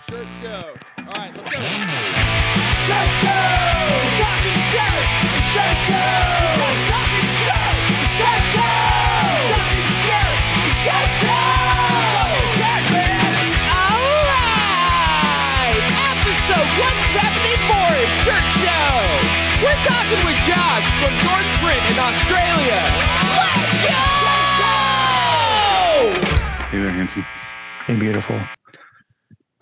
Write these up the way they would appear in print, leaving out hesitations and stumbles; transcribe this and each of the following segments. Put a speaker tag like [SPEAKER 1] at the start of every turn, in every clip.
[SPEAKER 1] Shirt show. All right, let's go.
[SPEAKER 2] Shirt show! Talking shirt! Shirt show! Talking shirt! Shirt show! Talking shirt! Shirt show! Talking shirt, man! All right! Episode 174 of Shirt Show! We're talking with Josh from Northprint in Australia. Let's go!
[SPEAKER 3] Hey there, handsome.
[SPEAKER 4] Hey, beautiful.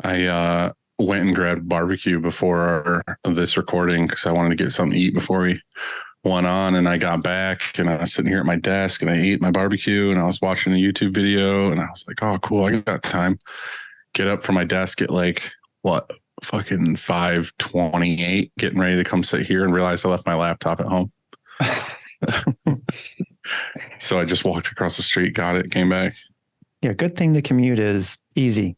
[SPEAKER 3] I went and grabbed barbecue before this recording because I wanted to get something to eat before we went on, and I got back and I was sitting here at my desk and I ate my barbecue and I was watching a YouTube video and I was like, oh, cool, I got time. Get up from my desk at like, fucking 5:28, getting ready to come sit here and realize I left my laptop at home. So I just walked across the street, got it, came back.
[SPEAKER 4] Yeah, good thing the commute is easy.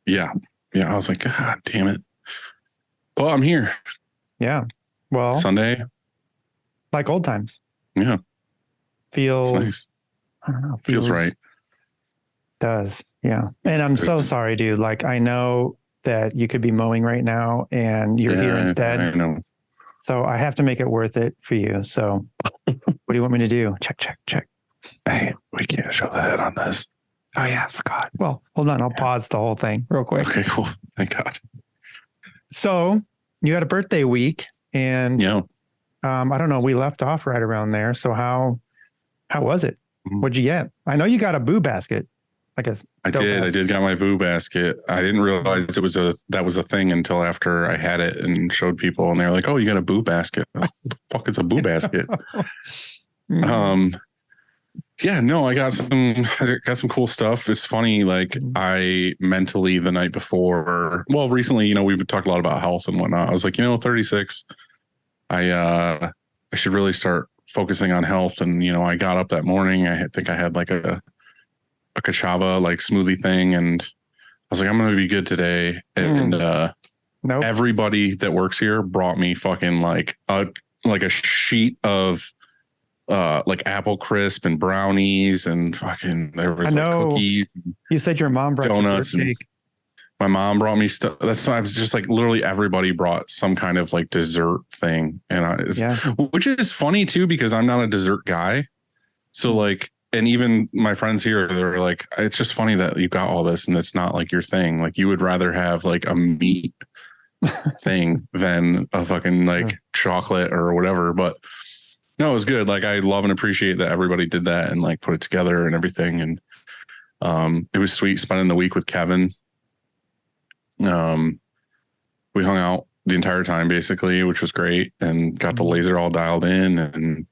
[SPEAKER 3] Yeah, I was like, God damn it. But I'm here.
[SPEAKER 4] Yeah. Well,
[SPEAKER 3] Sunday.
[SPEAKER 4] like old times.
[SPEAKER 3] Yeah.
[SPEAKER 4] Feels
[SPEAKER 3] Nice.
[SPEAKER 4] I don't know.
[SPEAKER 3] Feels right.
[SPEAKER 4] Does. Yeah. And I'm so sorry, dude. Like, I know that you could be mowing right now and you're here instead.
[SPEAKER 3] I know.
[SPEAKER 4] So I have to make it worth it for you. So what do you want me to do? Check.
[SPEAKER 3] Hey, we can't show the head on this.
[SPEAKER 4] Oh yeah, I forgot. Well, hold on. I'll pause the whole thing real quick.
[SPEAKER 3] Okay, cool. Thank God.
[SPEAKER 4] So you had a birthday week and
[SPEAKER 3] Yeah.
[SPEAKER 4] I don't know, we left off right around there. So how was it? What'd you get? I know you got a boo basket. I guess
[SPEAKER 3] I did got my boo basket. I didn't realize that was a thing until after I had it and showed people, and they were like, "Oh, you got a boo basket? What the fuck is a boo basket?" Yeah, no, I got some cool stuff. It's funny, like I mentally the night before, well, recently, we've talked a lot about health and whatnot. I was like, 36, I should really start focusing on health. And, I got up that morning. I think I had like a cassava like smoothie thing. And I was like, I'm going to be good today. And everybody that works here brought me fucking like a sheet of like apple crisp and brownies and fucking there was like cookies.
[SPEAKER 4] You said your mom brought
[SPEAKER 3] donuts.
[SPEAKER 4] You cake.
[SPEAKER 3] My mom brought me stuff. That's why I was just like literally everybody brought some kind of like dessert thing, and which is funny too because I'm not a dessert guy. So like, and even my friends here, they're like, it's just funny that you got all this and it's not like your thing. Like you would rather have like a meat thing than a fucking like chocolate or whatever, but. No, it was good. Like I love and appreciate that everybody did that and like put it together and everything. And it was sweet spending the week with Kevin. We hung out the entire time basically, which was great, and got the laser all dialed in, and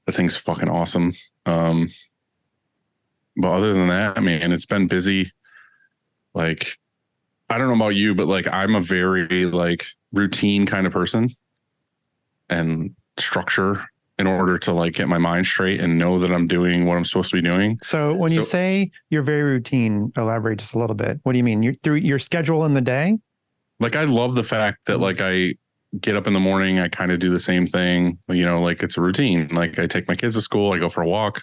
[SPEAKER 3] the thing's fucking awesome. But other than that, man, it's been busy. Like, I don't know about you, but like I'm a very like routine kind of person and structure in order to like get my mind straight and know that I'm doing what I'm supposed to be doing.
[SPEAKER 4] So when you say you're very routine, elaborate just a little bit. What do you mean? You're through your schedule in the day? Like
[SPEAKER 3] I love the fact that like I get up in the morning, I kind of do the same thing, like it's a routine. Like I take my kids to school, I go for a walk,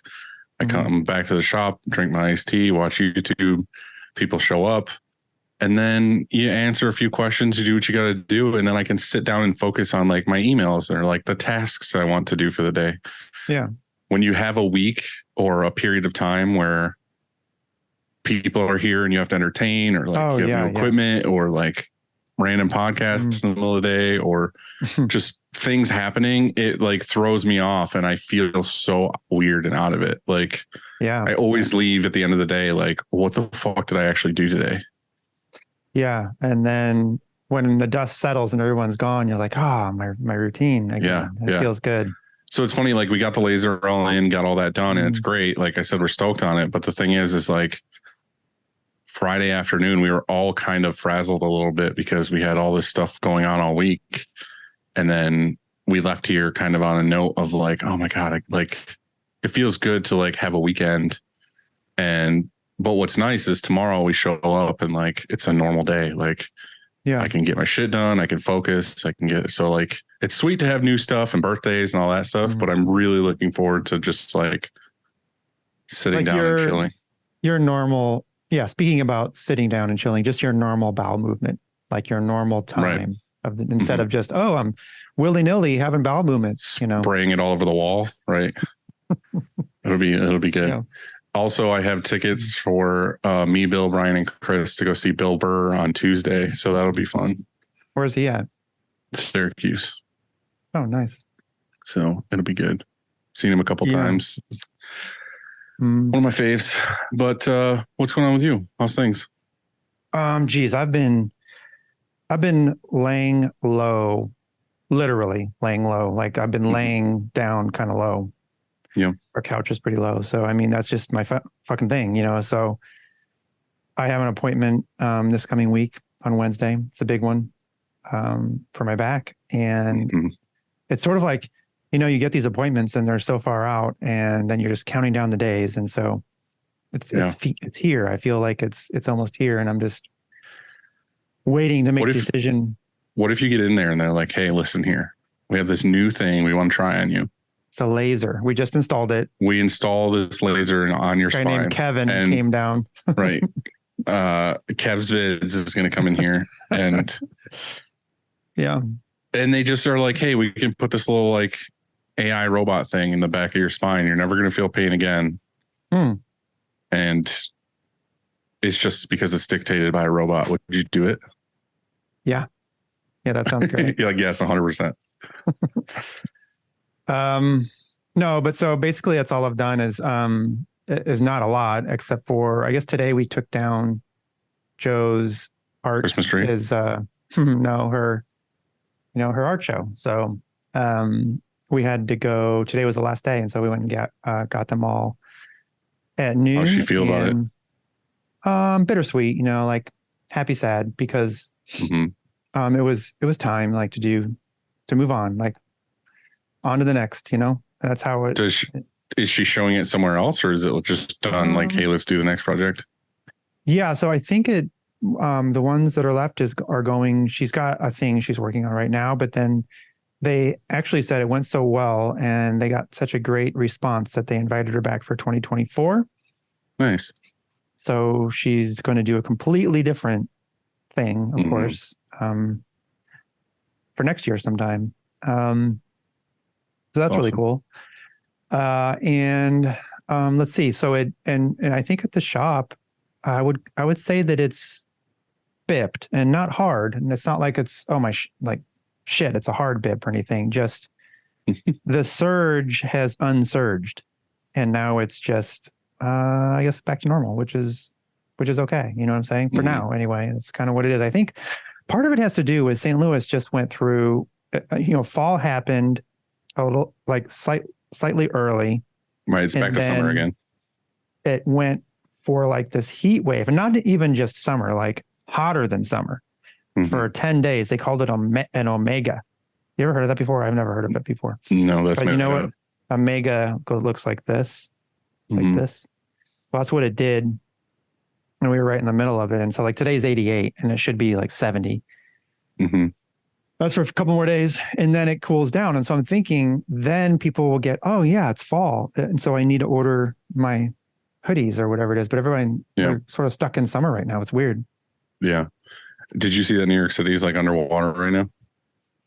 [SPEAKER 3] I come back to the shop, drink my iced tea, watch YouTube, people show up. And then you answer a few questions, you do what you got to do. And then I can sit down and focus on like my emails or like the tasks I want to do for the day.
[SPEAKER 4] Yeah.
[SPEAKER 3] When you have a week or a period of time where people are here and you have to entertain or like you have no equipment or like random podcasts in the middle of the day or just things happening, it like throws me off and I feel so weird and out of it. Like, I always leave at the end of the day, like, what the fuck did I actually do today?
[SPEAKER 4] Yeah. And then when the dust settles and everyone's gone, you're like, my routine again. It feels good.
[SPEAKER 3] So it's funny, like we got the laser all in, got all that done, and it's great. Like I said, we're stoked on it. But the thing is like Friday afternoon, we were all kind of frazzled a little bit because we had all this stuff going on all week. And then we left here kind of on a note of like, oh my God, like it feels good to like have a weekend. But what's nice is tomorrow we show up and like it's a normal day. Like I can get my shit done. I can focus. So like it's sweet to have new stuff and birthdays and all that stuff. But I'm really looking forward to just like sitting down and chilling.
[SPEAKER 4] Your normal. Yeah. Speaking about sitting down and chilling, just your normal bowel movement. like your normal
[SPEAKER 3] Right.
[SPEAKER 4] time instead of just, oh, I'm willy-nilly having bowel movements,
[SPEAKER 3] spraying it all over the wall. Right. It'll be good.
[SPEAKER 4] Yeah.
[SPEAKER 3] Also, I have tickets for me, Bill, Brian, and Chris to go see Bill Burr on Tuesday. So that'll be fun.
[SPEAKER 4] Where's he at?
[SPEAKER 3] Syracuse.
[SPEAKER 4] Oh, nice.
[SPEAKER 3] So it'll be good. Seen him a couple times. One of my faves. But what's going on with you? How's things?
[SPEAKER 4] Geez, I've been laying low, literally laying low. Like I've been laying down kind of low.
[SPEAKER 3] Yeah.
[SPEAKER 4] Our couch is pretty low. So, I mean, that's just my fucking thing, So I have an appointment this coming week on Wednesday. It's a big one for my back. And it's sort of like, you get these appointments and they're so far out and then you're just counting down the days. And so it's here. I feel like it's almost here and I'm just waiting to make a decision.
[SPEAKER 3] What if you get in there and they're like, hey, listen here, we have this new thing we want to try on you.
[SPEAKER 4] It's a laser. We just installed it.
[SPEAKER 3] We install this laser on your spine.
[SPEAKER 4] Named Kevin came down.
[SPEAKER 3] Right. Kev's Vids is going to come in here and
[SPEAKER 4] yeah.
[SPEAKER 3] And they just are like, hey, we can put this little like AI robot thing in the back of your spine. You're never going to feel pain again. And it's just because it's dictated by a robot. Would you do it?
[SPEAKER 4] Yeah. Yeah, that sounds great.
[SPEAKER 3] You're like, yes, 100%.
[SPEAKER 4] No, but so basically that's all I've done is not a lot except for, I guess today we took down Joe's art.
[SPEAKER 3] Christmas tree?
[SPEAKER 4] No, her art show. So, we had to go, today was the last day. And so we went and got them all at noon.
[SPEAKER 3] How'd she feel about it?
[SPEAKER 4] Bittersweet, like happy, sad because, it was time like to move on, like on to the next, that's how it
[SPEAKER 3] is she showing it somewhere else or is it just done like, hey, let's do the next project?
[SPEAKER 4] Yeah. So I think the ones that are left are going, she's got a thing she's working on right now, but then they actually said it went so well and they got such a great response that they invited her back for 2024.
[SPEAKER 3] Nice.
[SPEAKER 4] So she's going to do a completely different thing, of course, for next year sometime. So that's awesome. Really cool. And let's see. So and I think at the shop, I would say that it's bipped and not hard. And it's not like it's, shit, it's a hard bip or anything. Just the surge has unsurged and now it's just, I guess back to normal, which is okay. You know what I'm saying? For now, anyway, it's kind of what it is. I think part of it has to do with St. Louis just went through, fall happened a little like slightly early.
[SPEAKER 3] Right. It's back to summer again.
[SPEAKER 4] It went for like this heat wave and not even just summer, like hotter than summer for 10 days. They called it an omega. You ever heard of that before? I've never heard of it before.
[SPEAKER 3] No, that's
[SPEAKER 4] but you know what? Omega looks like this. It's like this. Well, that's what it did. And we were right in the middle of it. And so like today's 88 and it should be like 70. That's for a couple more days. And then it cools down. And so I'm thinking then people will get, oh yeah, it's fall. And so I need to order my hoodies or whatever it is. But everyone, they're sort of stuck in summer right now. It's weird.
[SPEAKER 3] Yeah. Did you see that New York City is like underwater right now?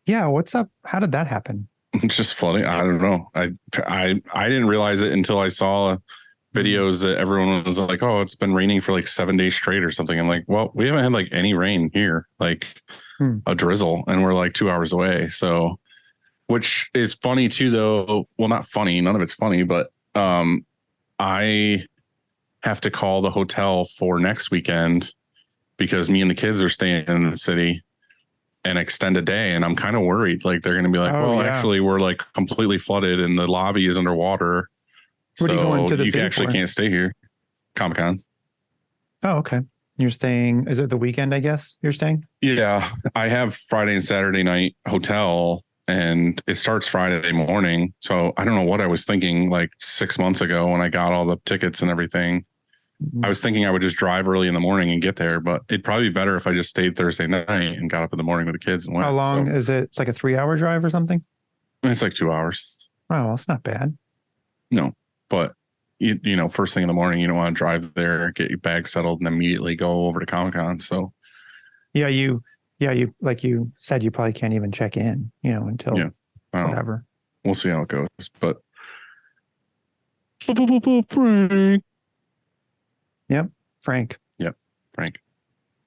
[SPEAKER 4] Yeah. What's up? How did that happen?
[SPEAKER 3] It's just flooding. I don't know. I didn't realize it until I saw videos that everyone was like, oh, it's been raining for like 7 days straight or something. I'm like, well, we haven't had like any rain here, like a drizzle, and we're like 2 hours away. So, which is funny too, though. Well, not funny. None of it's funny, but I have to call the hotel for next weekend because me and the kids are staying in the city and extend a day. And I'm kind of worried. Like they're going to be like, actually, we're like completely flooded and the lobby is underwater.
[SPEAKER 4] What are you going to the city
[SPEAKER 3] actually
[SPEAKER 4] for?
[SPEAKER 3] Can't stay here. Comic-Con.
[SPEAKER 4] Oh, okay. You're staying, is it the weekend, I guess you're staying?
[SPEAKER 3] Yeah. I have Friday and Saturday night hotel and it starts Friday morning. So I don't know what I was thinking like 6 months ago when I got all the tickets and everything. I was thinking I would just drive early in the morning and get there, but it'd probably be better if I just stayed Thursday night and got up in the morning with the kids and went.
[SPEAKER 4] How long is it? It's like a 3-hour drive or something?
[SPEAKER 3] It's like 2 hours.
[SPEAKER 4] Oh, well, it's not bad.
[SPEAKER 3] No, but you know, first thing in the morning, you don't want to drive there, get your bag settled and immediately go over to Comic-Con. So
[SPEAKER 4] yeah, you Yeah, you said, you probably can't even check in, until whatever.
[SPEAKER 3] We'll see how it goes. But Frank.
[SPEAKER 4] Yep, Frank.
[SPEAKER 3] Yep, Frank.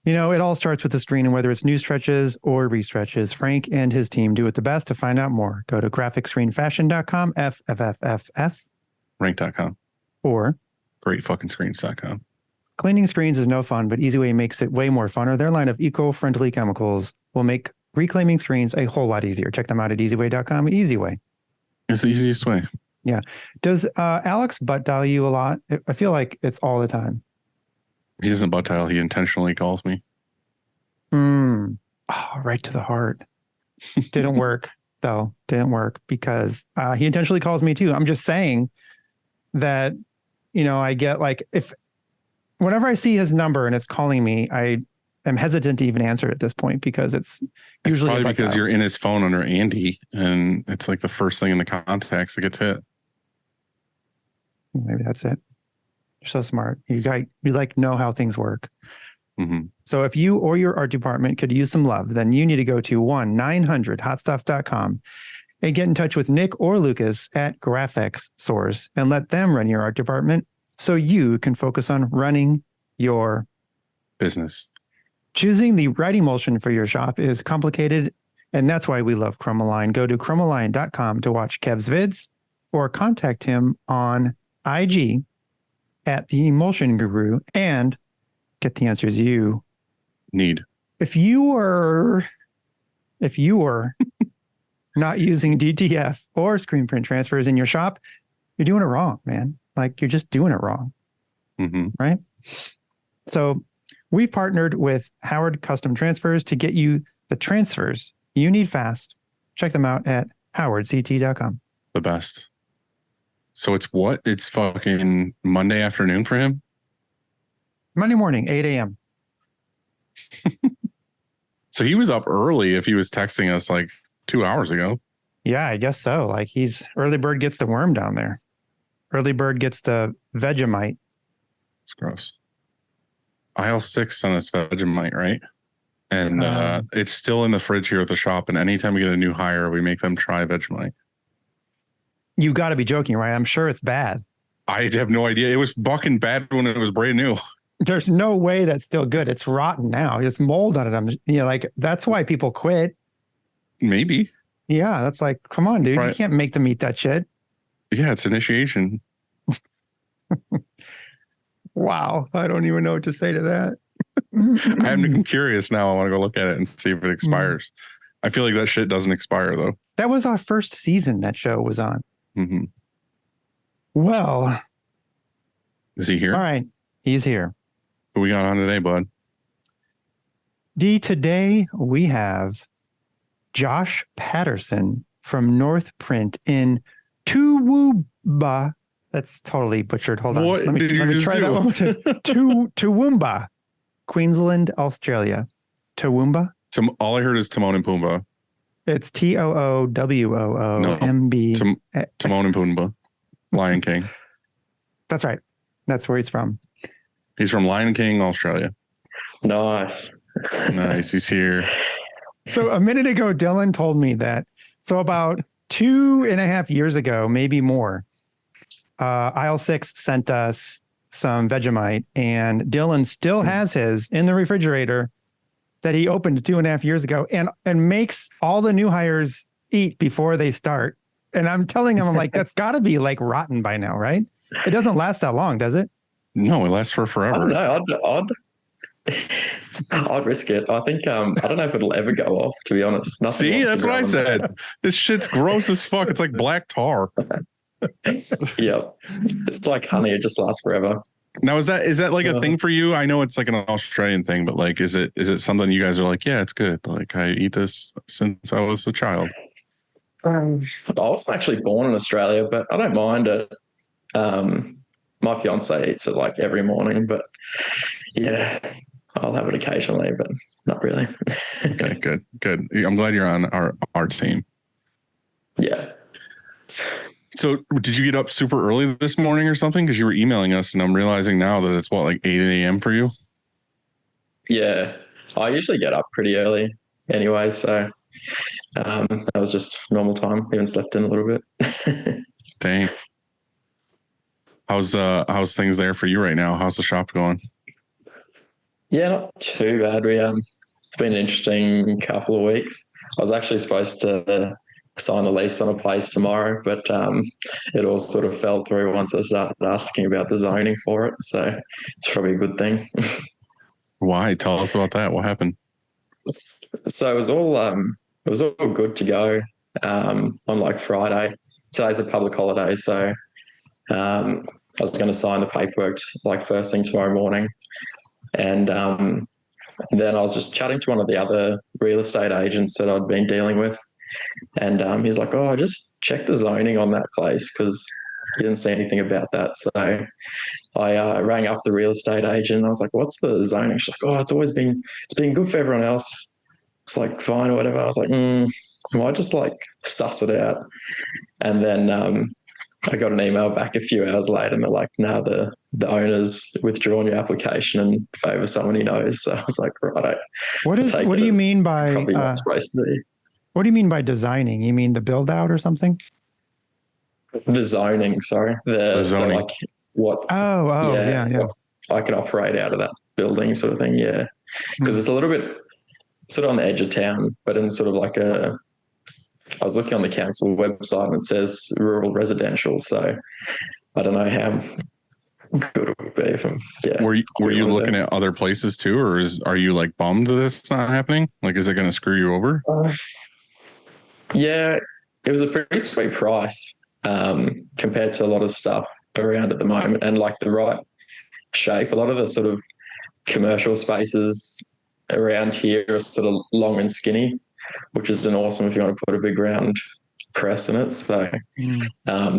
[SPEAKER 4] It all starts with the screen, and whether it's new stretches or restretches, Frank and his team do it the best. To find out more, go to graphicscreenfashion.com, FFFFF.
[SPEAKER 3] Rank.com.
[SPEAKER 4] Or
[SPEAKER 3] greatfuckingscreens.com.
[SPEAKER 4] Cleaning screens is no fun, but EasyWay makes it way more funner. Their line of eco-friendly chemicals will make reclaiming screens a whole lot easier. Check them out at easyway.com. EasyWay.
[SPEAKER 3] It's the easiest way.
[SPEAKER 4] Yeah. Does Alex butt dial you a lot? I feel like it's all the time.
[SPEAKER 3] He doesn't butt dial. He intentionally calls me.
[SPEAKER 4] Oh, right to the heart. Didn't work, though. Didn't work because he intentionally calls me too. I'm just saying that, I get like, whenever I see his number and it's calling me, I am hesitant to even answer at this point because it's usually
[SPEAKER 3] probably because you're in his phone under Andy and it's like the first thing in the contacts that gets hit.
[SPEAKER 4] Maybe that's it. You're so smart. You know how things work.
[SPEAKER 3] Mm-hmm.
[SPEAKER 4] So if you or your art department could use some love, then you need to go to 1-900-HOTStuff.com and get in touch with Nick or Lucas at Graphics Source and let them run your art department so you can focus on running your
[SPEAKER 3] business.
[SPEAKER 4] Choosing the right emulsion for your shop is complicated, and that's why we love Chromaline. Go to chromaline.com to watch Kev's vids or contact him on IG at the Emulsion Guru and get the answers you
[SPEAKER 3] need.
[SPEAKER 4] If you were not using DTF or screen print transfers in your shop, you're doing it wrong, man. Like, you're just doing it wrong.
[SPEAKER 3] Mm-hmm.
[SPEAKER 4] Right? So we partnered with Howard Custom Transfers to get you the transfers you need fast. Check them out at howardct.com.
[SPEAKER 3] The best. So it's what? It's fucking Monday afternoon for him?
[SPEAKER 4] Monday morning, 8 a.m.
[SPEAKER 3] So he was up early if he was texting us like 2 hours ago.
[SPEAKER 4] Yeah, I guess so. Like, he's early bird gets the worm down there. Early bird gets the Vegemite.
[SPEAKER 3] It's gross. Aisle 6 on his Vegemite, right? And it's still in the fridge here at the shop. And anytime we get a new hire, we make them try Vegemite.
[SPEAKER 4] You got to be joking, right? I'm sure it's bad.
[SPEAKER 3] I have no idea. It was fucking bad when it was brand new.
[SPEAKER 4] There's no way that's still good. It's rotten now. It's mold on it. Like, that's why people quit.
[SPEAKER 3] Maybe.
[SPEAKER 4] Yeah, that's like, come on, dude.
[SPEAKER 3] Right.
[SPEAKER 4] You can't make them eat that shit.
[SPEAKER 3] Yeah, it's initiation.
[SPEAKER 4] Wow. I don't even know what to say to that.
[SPEAKER 3] I'm curious now. I want to go look at it and see if it expires. I feel like that shit doesn't expire, though.
[SPEAKER 4] That was our first season that show was on.
[SPEAKER 3] Mm-hmm.
[SPEAKER 4] Well.
[SPEAKER 3] Is he here?
[SPEAKER 4] All right. He's here.
[SPEAKER 3] Who we got on today, bud?
[SPEAKER 4] Today we have Josh Paterson from Northprint in Toowoomba. That's totally butchered. Hold on.
[SPEAKER 3] What
[SPEAKER 4] Let me try that one. Toowoomba, Queensland, Australia. Toowoomba?
[SPEAKER 3] All I heard is Timon and Pumbaa.
[SPEAKER 4] It's Toowomb.
[SPEAKER 3] Timon and Pumbaa. Lion King.
[SPEAKER 4] That's right. That's where he's from.
[SPEAKER 3] He's from Lion King, Australia.
[SPEAKER 5] Nice.
[SPEAKER 3] Nice. He's here.
[SPEAKER 4] So a minute ago, Dylan told me that. So about 2.5 years ago, maybe more, Aisle 6 sent us some Vegemite, and Dylan still has his in the refrigerator that he opened 2.5 years ago and makes all the new hires eat before they start. And I'm telling him, I'm like, that's got to be like rotten by now, right? It doesn't last that long, does it?
[SPEAKER 3] No, it lasts for forever.
[SPEAKER 5] I don't know. I'd risk it. I think I don't know if it'll ever go off, to be honest.
[SPEAKER 3] See, that's what I said. This shit's gross as fuck. It's like black tar.
[SPEAKER 5] Yep. It's like honey, it just lasts forever.
[SPEAKER 3] Now is that like a thing for you? I know it's like an Australian thing, but like is it something you guys are like, yeah, it's good. Like, I eat this since I was a child.
[SPEAKER 5] I wasn't actually born in Australia, but I don't mind it. My fiance eats it like every morning, but yeah, I'll have it occasionally, but not really.
[SPEAKER 3] Okay, good. I'm glad you're on our team.
[SPEAKER 5] Yeah.
[SPEAKER 3] So did you get up super early this morning or something? Because you were emailing us, and I'm realizing now that it's what, like 8 a.m. for you?
[SPEAKER 5] Yeah. I usually get up pretty early. anyway. So that was just normal time. Even slept in a little bit.
[SPEAKER 3] Dang. How's things there for you right now? How's the shop going?
[SPEAKER 5] Yeah, not too bad. It's been an interesting couple of weeks. I was actually supposed to sign the lease on a place tomorrow, but it all sort of fell through once I started asking about the zoning for it. So it's probably a good thing.
[SPEAKER 3] Why? Tell us about that. What happened?
[SPEAKER 5] So it was all good to go on like Friday. Today's a public holiday, so I was going to sign the paperwork like first thing tomorrow morning, and then I was just chatting to one of the other real estate agents that I'd been dealing with, and he's like, "Oh, just check the zoning on that place because he didn't see anything about that." So I rang up the real estate agent. And I was like, "What's the zoning?" She's like, "Oh, it's been good for everyone else. It's like fine or whatever." I was like, I might just like suss it out. And then I got an email back a few hours later, and they're like, "No, the owner's withdrawn your application in favour of someone he knows." So I was like, "Right,
[SPEAKER 4] What do you mean by
[SPEAKER 5] probably not supposed to be."
[SPEAKER 4] what do you mean by designing? You mean the build out or something?
[SPEAKER 5] The zoning, sorry.
[SPEAKER 3] The
[SPEAKER 5] So
[SPEAKER 3] zoning.
[SPEAKER 5] like what's
[SPEAKER 4] Yeah.
[SPEAKER 5] what I can operate out of that building sort of thing, yeah. Because it's a little bit sort of on the edge of town, but in sort of like I was looking on the council website and it says rural residential, so I don't know how good it would be if I'm
[SPEAKER 3] Were you looking at other places too, or are you like bummed that it's not happening? Like, is it going to screw you over?
[SPEAKER 5] Yeah, it was a pretty sweet price compared to a lot of stuff around at the moment, and like the right shape. A lot of the sort of commercial spaces around here are sort of long and skinny, which is an awesome if you want to put a big round press in it. So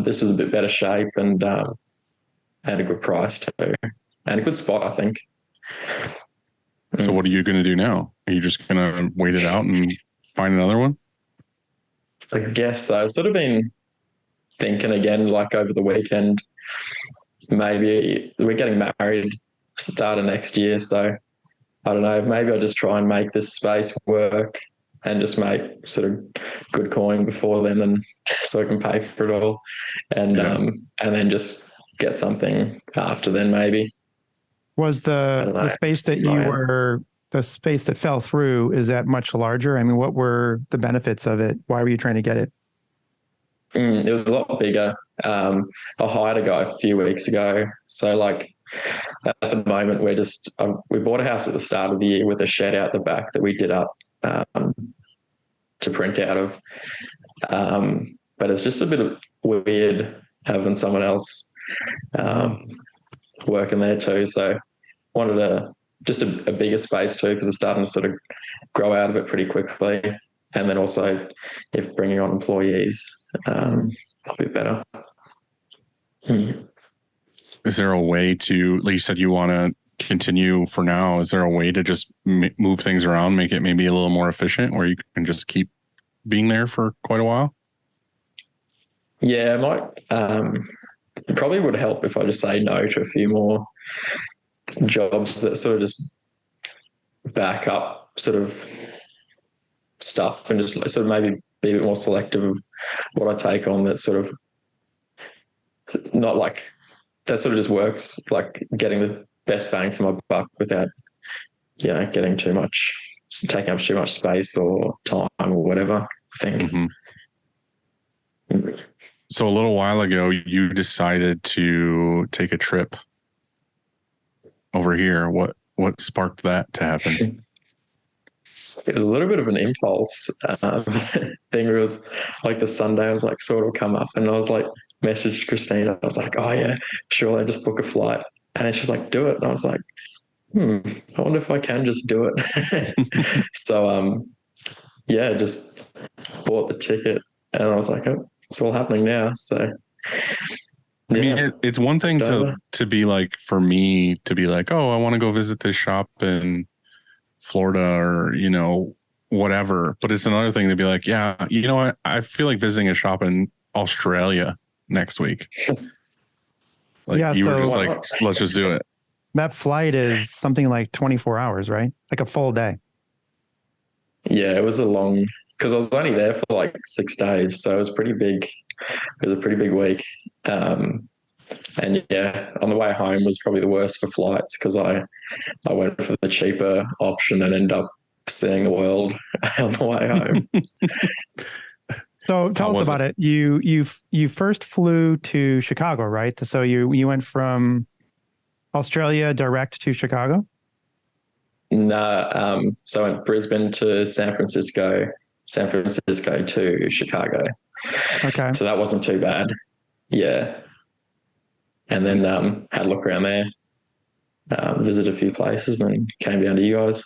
[SPEAKER 5] this was a bit better shape and a good price too, and a good spot, I think.
[SPEAKER 3] So what are you going to do now? Are you just going to wait it out and find another one?
[SPEAKER 5] I guess so. I've sort of been thinking again, like over the weekend, maybe we're getting married start of next year. So I don't know, maybe I'll just try and make this space work and just make sort of good coin before then, and so I can pay for it all, and then just get something after then maybe.
[SPEAKER 4] Was the space that the space that fell through, is that much larger? I mean, what were the benefits of it? Why were you trying to get it?
[SPEAKER 5] It was a lot bigger. I hired a guy a few weeks ago. So like at the moment, we bought a house at the start of the year with a shed out the back that we did up to print out of. But it's just a bit of weird having someone else working there too. So wanted just a bigger space too, because it's starting to sort of grow out of it pretty quickly. And then also if bringing on employees, that'll be better.
[SPEAKER 3] Is there a way to, like you said, you want to continue for now? Is there a way to just move things around, make it maybe a little more efficient, where you can just keep being there for quite a while?
[SPEAKER 5] Yeah, it might. It probably would help if I just say no to a few more jobs that sort of just back up sort of stuff, and just sort of maybe be a bit more selective of what I take on. That sort of not like that sort of just works, like getting the best bang for my buck without, getting too much, taking up too much space or time or whatever, I think.
[SPEAKER 3] So a little while ago, you decided to take a trip over here. What sparked that to happen?
[SPEAKER 5] It was a little bit of an impulse thing. It was like the Sunday, I was like, sort of come up, and I was like, messaged Christina. I was like, oh yeah, sure, I just book a flight. And then she was like, do it. And I was like, I wonder if I can just do it. So, just bought the ticket, and I was like, oh, it's all happening now. So,
[SPEAKER 3] I mean, it's one thing to be like, for me to be like, oh, I want to go visit this shop in Florida or, whatever. But it's another thing to be like, yeah, you know what? I feel like visiting a shop in Australia next week. Like you were just like, let's just do it.
[SPEAKER 4] That flight is something like 24 hours, right? Like a full day.
[SPEAKER 5] Yeah, it was a long because I was only there for like 6 days, so it was pretty big. It was a pretty big week. Um, and yeah, on the way home was probably the worst for flights because I went for the cheaper option and ended up seeing the world on the way home.
[SPEAKER 4] So
[SPEAKER 3] How
[SPEAKER 4] tell us
[SPEAKER 3] was
[SPEAKER 4] about
[SPEAKER 3] it?
[SPEAKER 4] it. You first flew to Chicago, right? So you went from Australia direct to Chicago?
[SPEAKER 5] Nah, so I went Brisbane to San Francisco, San Francisco to Chicago.
[SPEAKER 4] Okay.
[SPEAKER 5] So that wasn't too bad. Yeah. And then had a look around there, visited a few places, and then came down to you guys.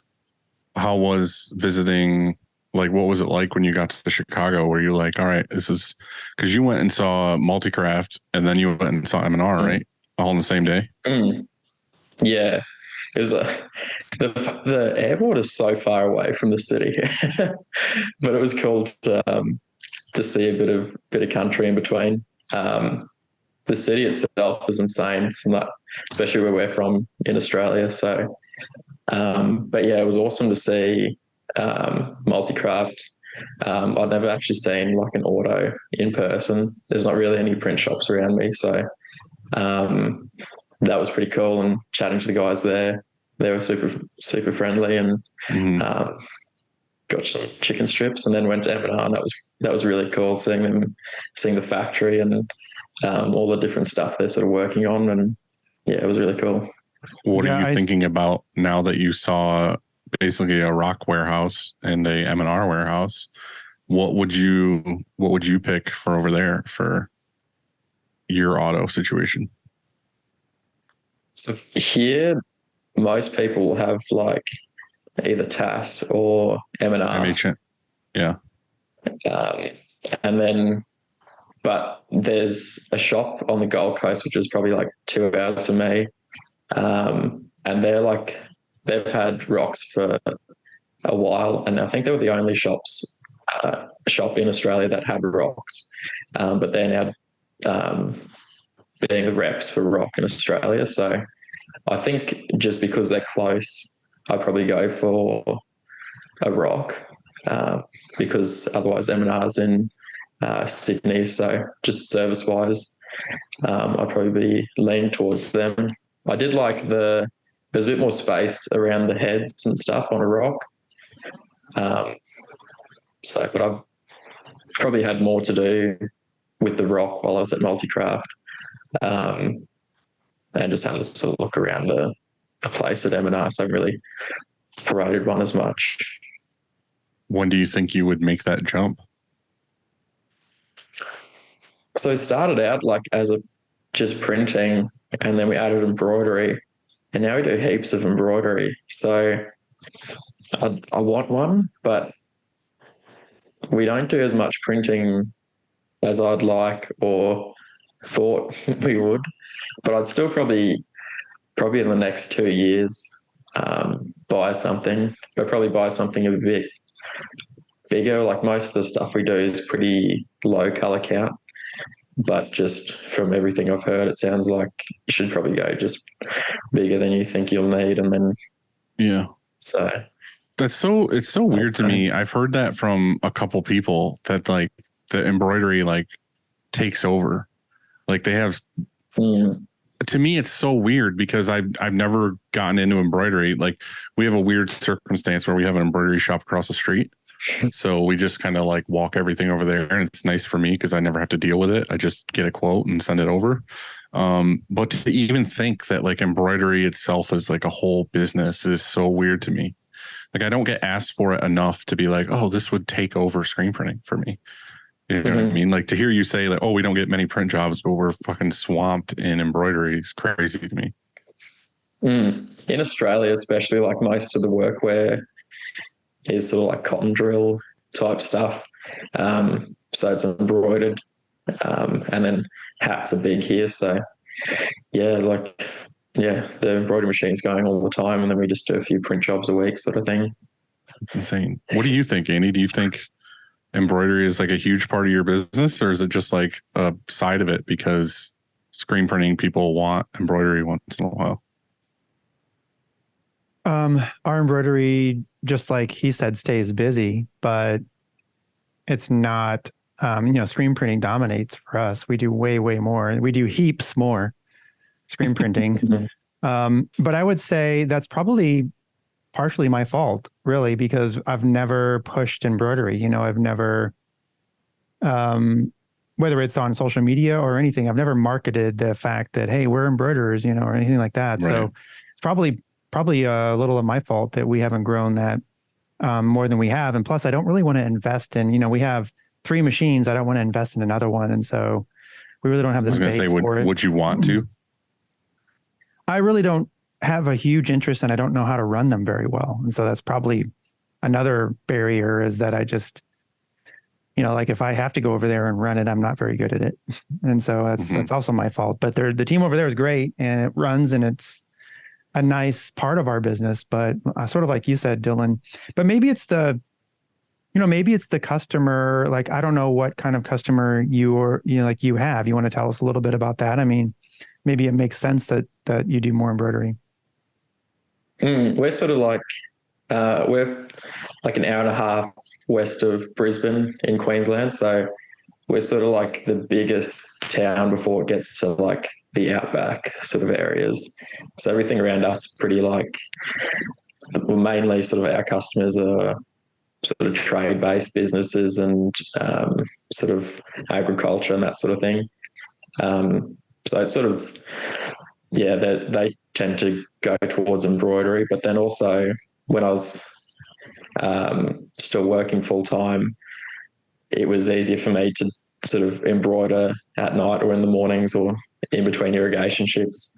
[SPEAKER 3] How was visiting? Like, what was it like when you got to Chicago? Were you like, all right, this is because you went and saw Multicraft and then you went and saw M&R, right? All in the same day?
[SPEAKER 5] Mm. Yeah. It was the airport is so far away from the city, but it was cool to see a bit of country in between. Um, the city itself is insane. It's not, especially where we're from in Australia. So, but yeah, it was awesome to see Multicraft. I'd never actually seen like an auto in person. There's not really any print shops around me, so um, that was pretty cool. And chatting to the guys there, they were super friendly, and
[SPEAKER 3] Mm-hmm.
[SPEAKER 5] got some chicken strips, and then went to M&R, and that was really cool seeing them, seeing the factory and all the different stuff they're sort of working on, and yeah, it was really cool.
[SPEAKER 3] What are
[SPEAKER 4] Yeah,
[SPEAKER 3] you thinking about now that you saw basically a rock warehouse and a M&R warehouse? What would you pick for over there for your auto situation?
[SPEAKER 5] So here, most people have like either TAS or M&R,
[SPEAKER 3] MHN. Yeah.
[SPEAKER 5] um, and then but there's a shop on the Gold Coast which is probably like 2 hours from me, and they've had rocks for a while, and I think they were the only shop in Australia that had rocks, but they're now being the reps for rock in Australia. So I think just because they're close, I'd probably go for a rock, uh, because otherwise M&R's in Sydney. So just service wise, I'd probably be leaning towards them. I did like there's a bit more space around the heads and stuff on a rock. Um, but I've probably had more to do with the rock while I was at Multicraft, um, and just had to sort of look around the place at M&R. So I haven't really paraded one as much.
[SPEAKER 3] When do you think you would make that jump?
[SPEAKER 5] So it started out like as a just printing, and then we added embroidery, and now we do heaps of embroidery. So I want one, but we don't do as much printing as I'd like or thought we would. But I'd still probably in the next 2 years, buy something, but probably buy something a bit bigger. Like most of the stuff we do is pretty low color count, but just from everything I've heard, it sounds like you should probably go just bigger than you think you'll need, and then
[SPEAKER 3] Yeah.
[SPEAKER 5] so
[SPEAKER 3] It's so weird to me. I've heard that from a couple people that like the embroidery like takes over. Like they have to me it's so weird because I've never gotten into embroidery. Like we have a weird circumstance where we have an embroidery shop across the street. So we just kind of like walk everything over there, and it's nice for me because I never have to deal with it. I just get a quote and send it over. But to even think that like embroidery itself is like a whole business is so weird to me. Like I don't get asked for it enough to be like, oh, this would take over screen printing for me. You know what I mean? Like to hear you say like, oh, we don't get many print jobs, but we're fucking swamped in embroidery is crazy to me.
[SPEAKER 5] In Australia, especially, like most of the workwear is sort of like cotton drill type stuff. So it's embroidered, and then hats are big here. So yeah, the embroidery machine's going all the time, and then we just do a few print jobs a week, sort of thing.
[SPEAKER 3] It's insane. What do you think, Andy? Do you think embroidery is like a huge part of your business, or is it just like a side of it because screen printing people want embroidery once in a while?
[SPEAKER 4] Our embroidery, just like he said, stays busy, but it's not, screen printing dominates for us. We do way, way more. We do heaps more screen printing. But I would say that's probably partially my fault, really, because I've never pushed embroidery. I've never, whether it's on social media or anything, I've never marketed the fact that, hey, we're embroiderers, or anything like that.
[SPEAKER 3] Right.
[SPEAKER 4] So it's probably a little of my fault that we haven't grown that more than we have. And plus, I don't really want to invest in, we have 3 machines. I don't want to invest in another one. And so we really don't have the space for it.
[SPEAKER 3] Would you want to?
[SPEAKER 4] I really don't have a huge interest and I don't know how to run them very well. And so that's probably another barrier, is that I just, like if I have to go over there and run it, I'm not very good at it. And so that's also my fault. But the team over there is great and it runs and it's a nice part of our business. But sort of like you said, Dylan, but maybe it's the customer. Like, I don't know what kind of customer you have. You want to tell us a little bit about that? I mean, maybe it makes sense that you do more embroidery.
[SPEAKER 5] We're sort of like, we're like an hour and a half west of Brisbane in Queensland. So we're sort of like the biggest town before it gets to like the outback sort of areas. So everything around us is pretty like, mainly sort of our customers are sort of trade-based businesses and sort of agriculture and that sort of thing. So it's sort of, yeah, they tend to go towards embroidery. But then also when I was still working full-time, it was easier for me to sort of embroider at night or in the mornings or in between irrigation shifts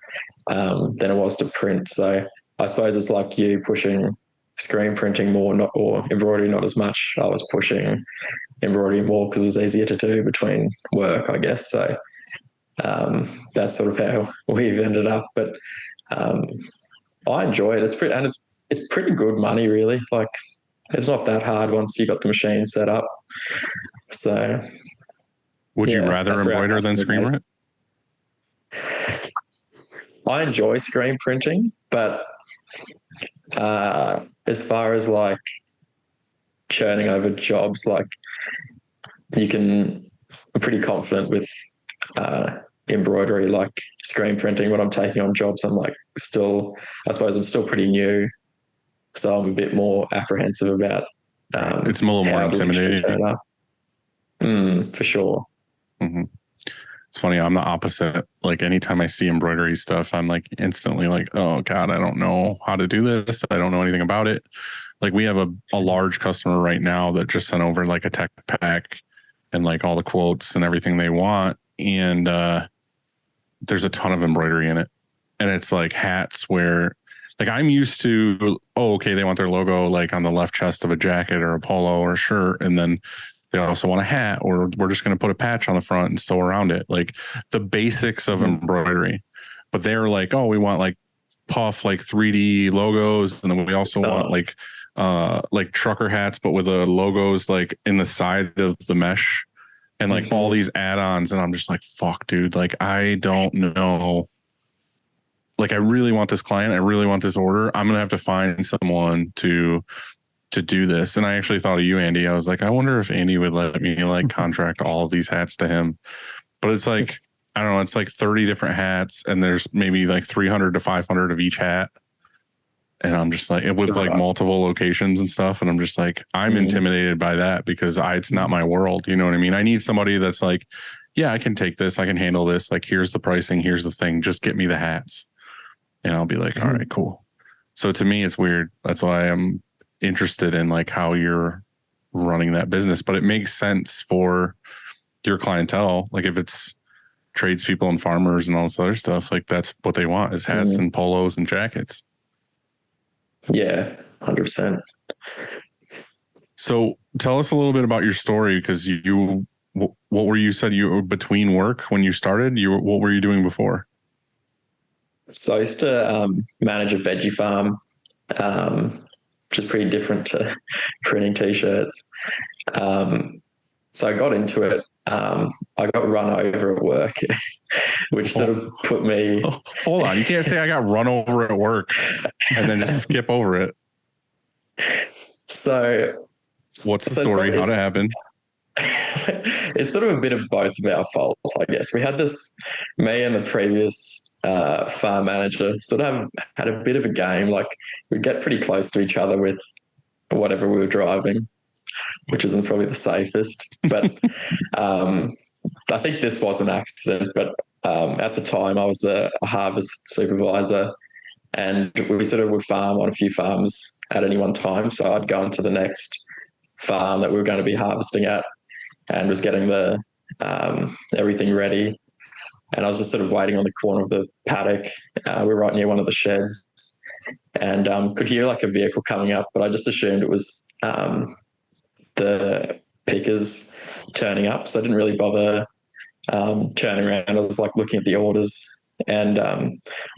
[SPEAKER 5] than it was to print. So I suppose it's like you pushing screen printing more, or embroidery not as much. I was pushing embroidery more because it was easier to do between work, I guess. So that's sort of how we've ended up. But I enjoy it. It's pretty good money, really. Like, it's not that hard once you got the machine set up. So,
[SPEAKER 3] would you rather embroider than screen print?
[SPEAKER 5] I enjoy screen printing, but as far as like churning over jobs, like I'm pretty confident with embroidery. Like screen printing, when I'm taking on jobs, I suppose I'm still pretty new, so I'm a bit more apprehensive about.
[SPEAKER 3] It's a little more intimidating.
[SPEAKER 5] For sure.
[SPEAKER 3] Mm-hmm. It's funny. I'm the opposite. Like anytime I see embroidery stuff, I'm like instantly like, oh God, I don't know how to do this. I don't know anything about it. Like we have a large customer right now that just sent over like a tech pack and like all the quotes and everything they want. And there's a ton of embroidery in it. And it's like hats where like I'm used to, okay, they want their logo like on the left chest of a jacket or a polo or a shirt. And then they also want a hat, or we're just going to put a patch on the front and sew around it. Like the basics of embroidery. But they're like, oh, we want like puff, like 3D logos. And then we also want like trucker hats, but with the logos like in the side of the mesh and like all these add-ons. And I'm just like, fuck, dude. Like, I don't know. Like, I really want this client. I really want this order. I'm going to have to find someone to do this. And I actually thought of you, Andy. I was like, I wonder if Andy would let me like contract all of these hats to him. But it's like, I don't know, it's like 30 different hats and there's maybe like 300 to 500 of each hat. And I'm just like, with like multiple locations and stuff. And I'm just like, I'm intimidated by that because it's not my world. You know what I mean? I need somebody that's like, yeah, I can take this. I can handle this. Like, here's the pricing. Here's the thing. Just get me the hats. And I'll be like, all right, cool. So to me, it's weird. That's why I'm interested in like how you're running that business, but it makes sense for your clientele. Like if it's tradespeople and farmers and all this other stuff, like that's what they want is hats and polos and jackets.
[SPEAKER 5] Yeah, 100%.
[SPEAKER 3] So tell us a little bit about your story, because you said you were between work when you started. What were you doing before?
[SPEAKER 5] So I used to manage a veggie farm, which is pretty different to printing t-shirts. So I got into it I got run over at work, which sort of put me.
[SPEAKER 3] Hold on, you can't say I got run over at work and then just skip over it.
[SPEAKER 5] So
[SPEAKER 3] what's the story? How'd it happen?
[SPEAKER 5] It's sort of a bit of both of our faults, I guess. We had this, me and the previous farm manager sort of had a bit of a game. Like we'd get pretty close to each other with whatever we were driving, which isn't probably the safest. But I think this was an accident. But at the time, I was a harvest supervisor, and we sort of would farm on a few farms at any one time. So I'd go on to the next farm that we were going to be harvesting at, and was getting the everything ready. And I was just sort of waiting on the corner of the paddock. We were right near one of the sheds, and could hear like a vehicle coming up, but I just assumed it was the pickers turning up. So I didn't really bother turning around. I was like looking at the orders, and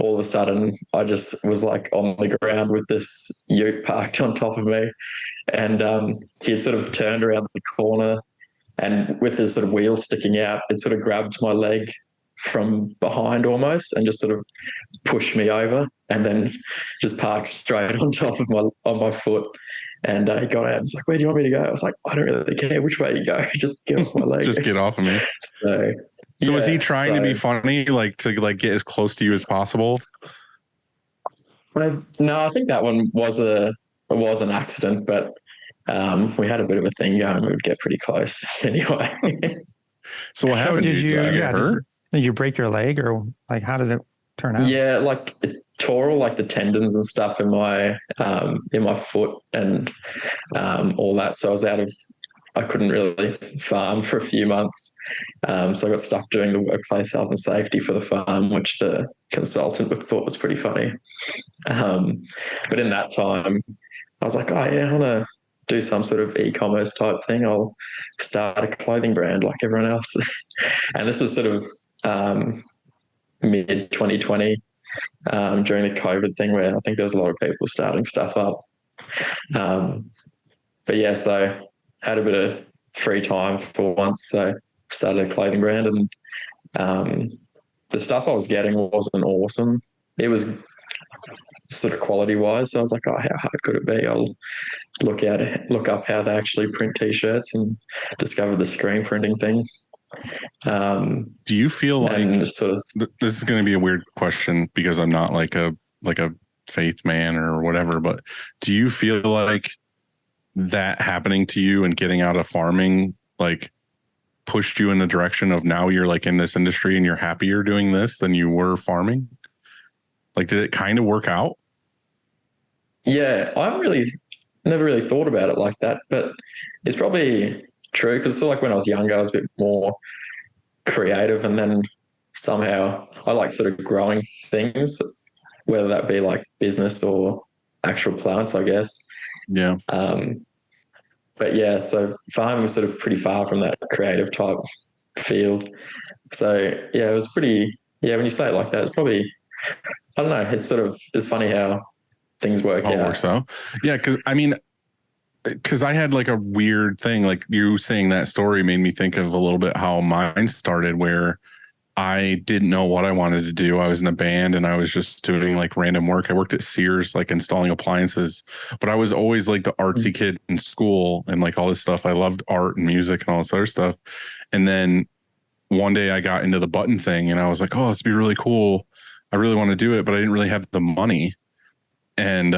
[SPEAKER 5] all of a sudden I just was like on the ground with this ute parked on top of me, and he had sort of turned around the corner, and with his sort of wheel sticking out, it sort of grabbed my leg from behind almost and just sort of pushed me over, and then just parked straight on top of my foot. And he got out and was like, "Where do you want me to go?" I was like, "I don't really care which way you go. Just get off my leg."
[SPEAKER 3] Just get off of me.
[SPEAKER 5] So
[SPEAKER 3] was he trying to be funny, like to like get as close to you as possible?
[SPEAKER 5] No, I think that one was an accident, but we had a bit of a thing going. We would get pretty close anyway.
[SPEAKER 3] So what happened?
[SPEAKER 4] Did you
[SPEAKER 3] get hurt?
[SPEAKER 4] Did you break your leg, or like how did it turn out?
[SPEAKER 5] Yeah, like it tore all like the tendons and stuff in my foot and all that. So I couldn't really farm for a few months. So I got stuck doing the workplace health and safety for the farm, which the consultant thought was pretty funny. But in that time, I was like, "Oh yeah, I want to do some sort of e-commerce type thing. I'll start a clothing brand like everyone else." And this was sort of mid 2020 during the COVID thing, where I think there was a lot of people starting stuff up. But yeah, so had a bit of free time for once, so started a clothing brand, and the stuff I was getting wasn't awesome. It was sort of quality wise, so I was like, "Oh, how hard could it be?" I'll look up how they actually print t-shirts, and discover the screen printing thing.
[SPEAKER 3] Do you feel like this is going to be a weird question because I'm not like a faith man or whatever, but do you feel like that happening to you and getting out of farming like pushed you in the direction of now you're like in this industry and you're happier doing this than you were farming? Like, did it kind of work out?
[SPEAKER 5] Yeah, I never really thought about it like that, but it's probably true, because like when I was younger, I was a bit more creative, and then somehow I like sort of growing things, whether that be like business or actual plants, I guess.
[SPEAKER 3] Yeah.
[SPEAKER 5] But yeah, so farming was sort of pretty far from that creative type field. So yeah, it was pretty, yeah, when you say it like that, it's probably, I don't know, it's funny how things work out.
[SPEAKER 3] Works out. Yeah, because I had like a weird thing, like you saying that story made me think of a little bit how mine started, where I didn't know what I wanted to do. I was in a band and I was just doing like random work. I worked at Sears, like installing appliances, but I was always like the artsy kid in school and like all this stuff. I loved art and music and all this other stuff. And then one day I got into the button thing and I was like, "Oh, this would be really cool. I really want to do it," but I didn't really have the money. And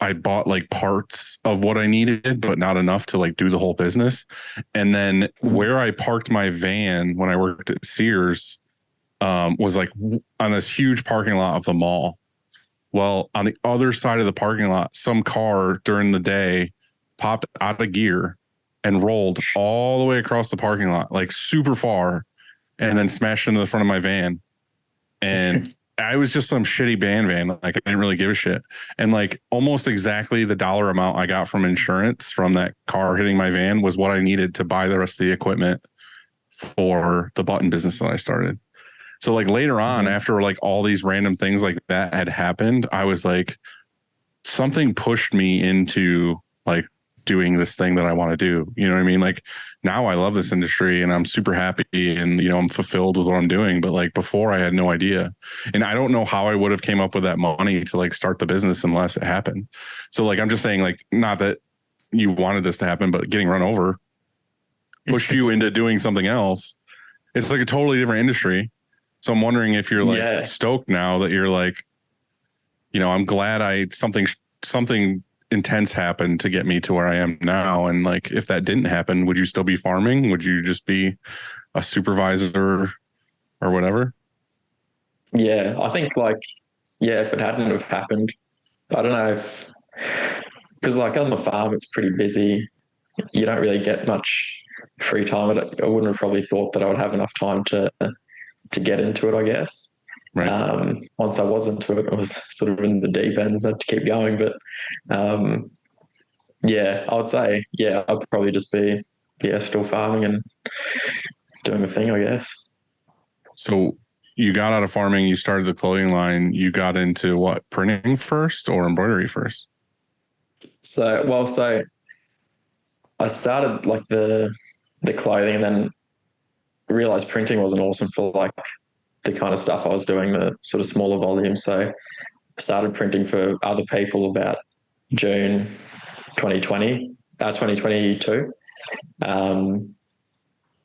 [SPEAKER 3] I bought like parts of what I needed, but not enough to like do the whole business. And then where I parked my van when I worked at Sears was like on this huge parking lot of the mall. Well, on the other side of the parking lot, some car during the day popped out of gear and rolled all the way across the parking lot, like super far, and then smashed into the front of my van. And I was just some shitty band van. Like I didn't really give a shit. And like almost exactly the dollar amount I got from insurance from that car hitting my van was what I needed to buy the rest of the equipment for the button business that I started. So like later on, after like all these random things like that had happened, I was like, something pushed me into like doing this thing that I want to do. You know what I mean? Like now I love this industry and I'm super happy and, you know, I'm fulfilled with what I'm doing. But like before I had no idea. And I don't know how I would have came up with that money to like start the business unless it happened. So like, I'm just saying like, not that you wanted this to happen, but getting run over pushed you into doing something else. It's like a totally different industry. So I'm wondering if you're like stoked now that you're like, you know, I'm glad something intense happened to get me to where I am now. And like, if that didn't happen, would you still be farming? Would you just be a supervisor or whatever?
[SPEAKER 5] Yeah, I think like, if it hadn't have happened, I don't know if, because like on the farm, it's pretty busy. You don't really get much free time. I wouldn't have probably thought that I would have enough time to get into it, I guess.
[SPEAKER 3] Right.
[SPEAKER 5] Once I was into it, I was sort of in the deep end, so I had to keep going. But I would say, I'd probably just be, still farming and doing the thing, I guess.
[SPEAKER 3] So you got out of farming, you started the clothing line, you got into what, printing first or embroidery first?
[SPEAKER 5] So I started like the clothing and then realized printing wasn't awesome for like the kind of stuff I was doing, the sort of smaller volume. So I started printing for other people about June 2022.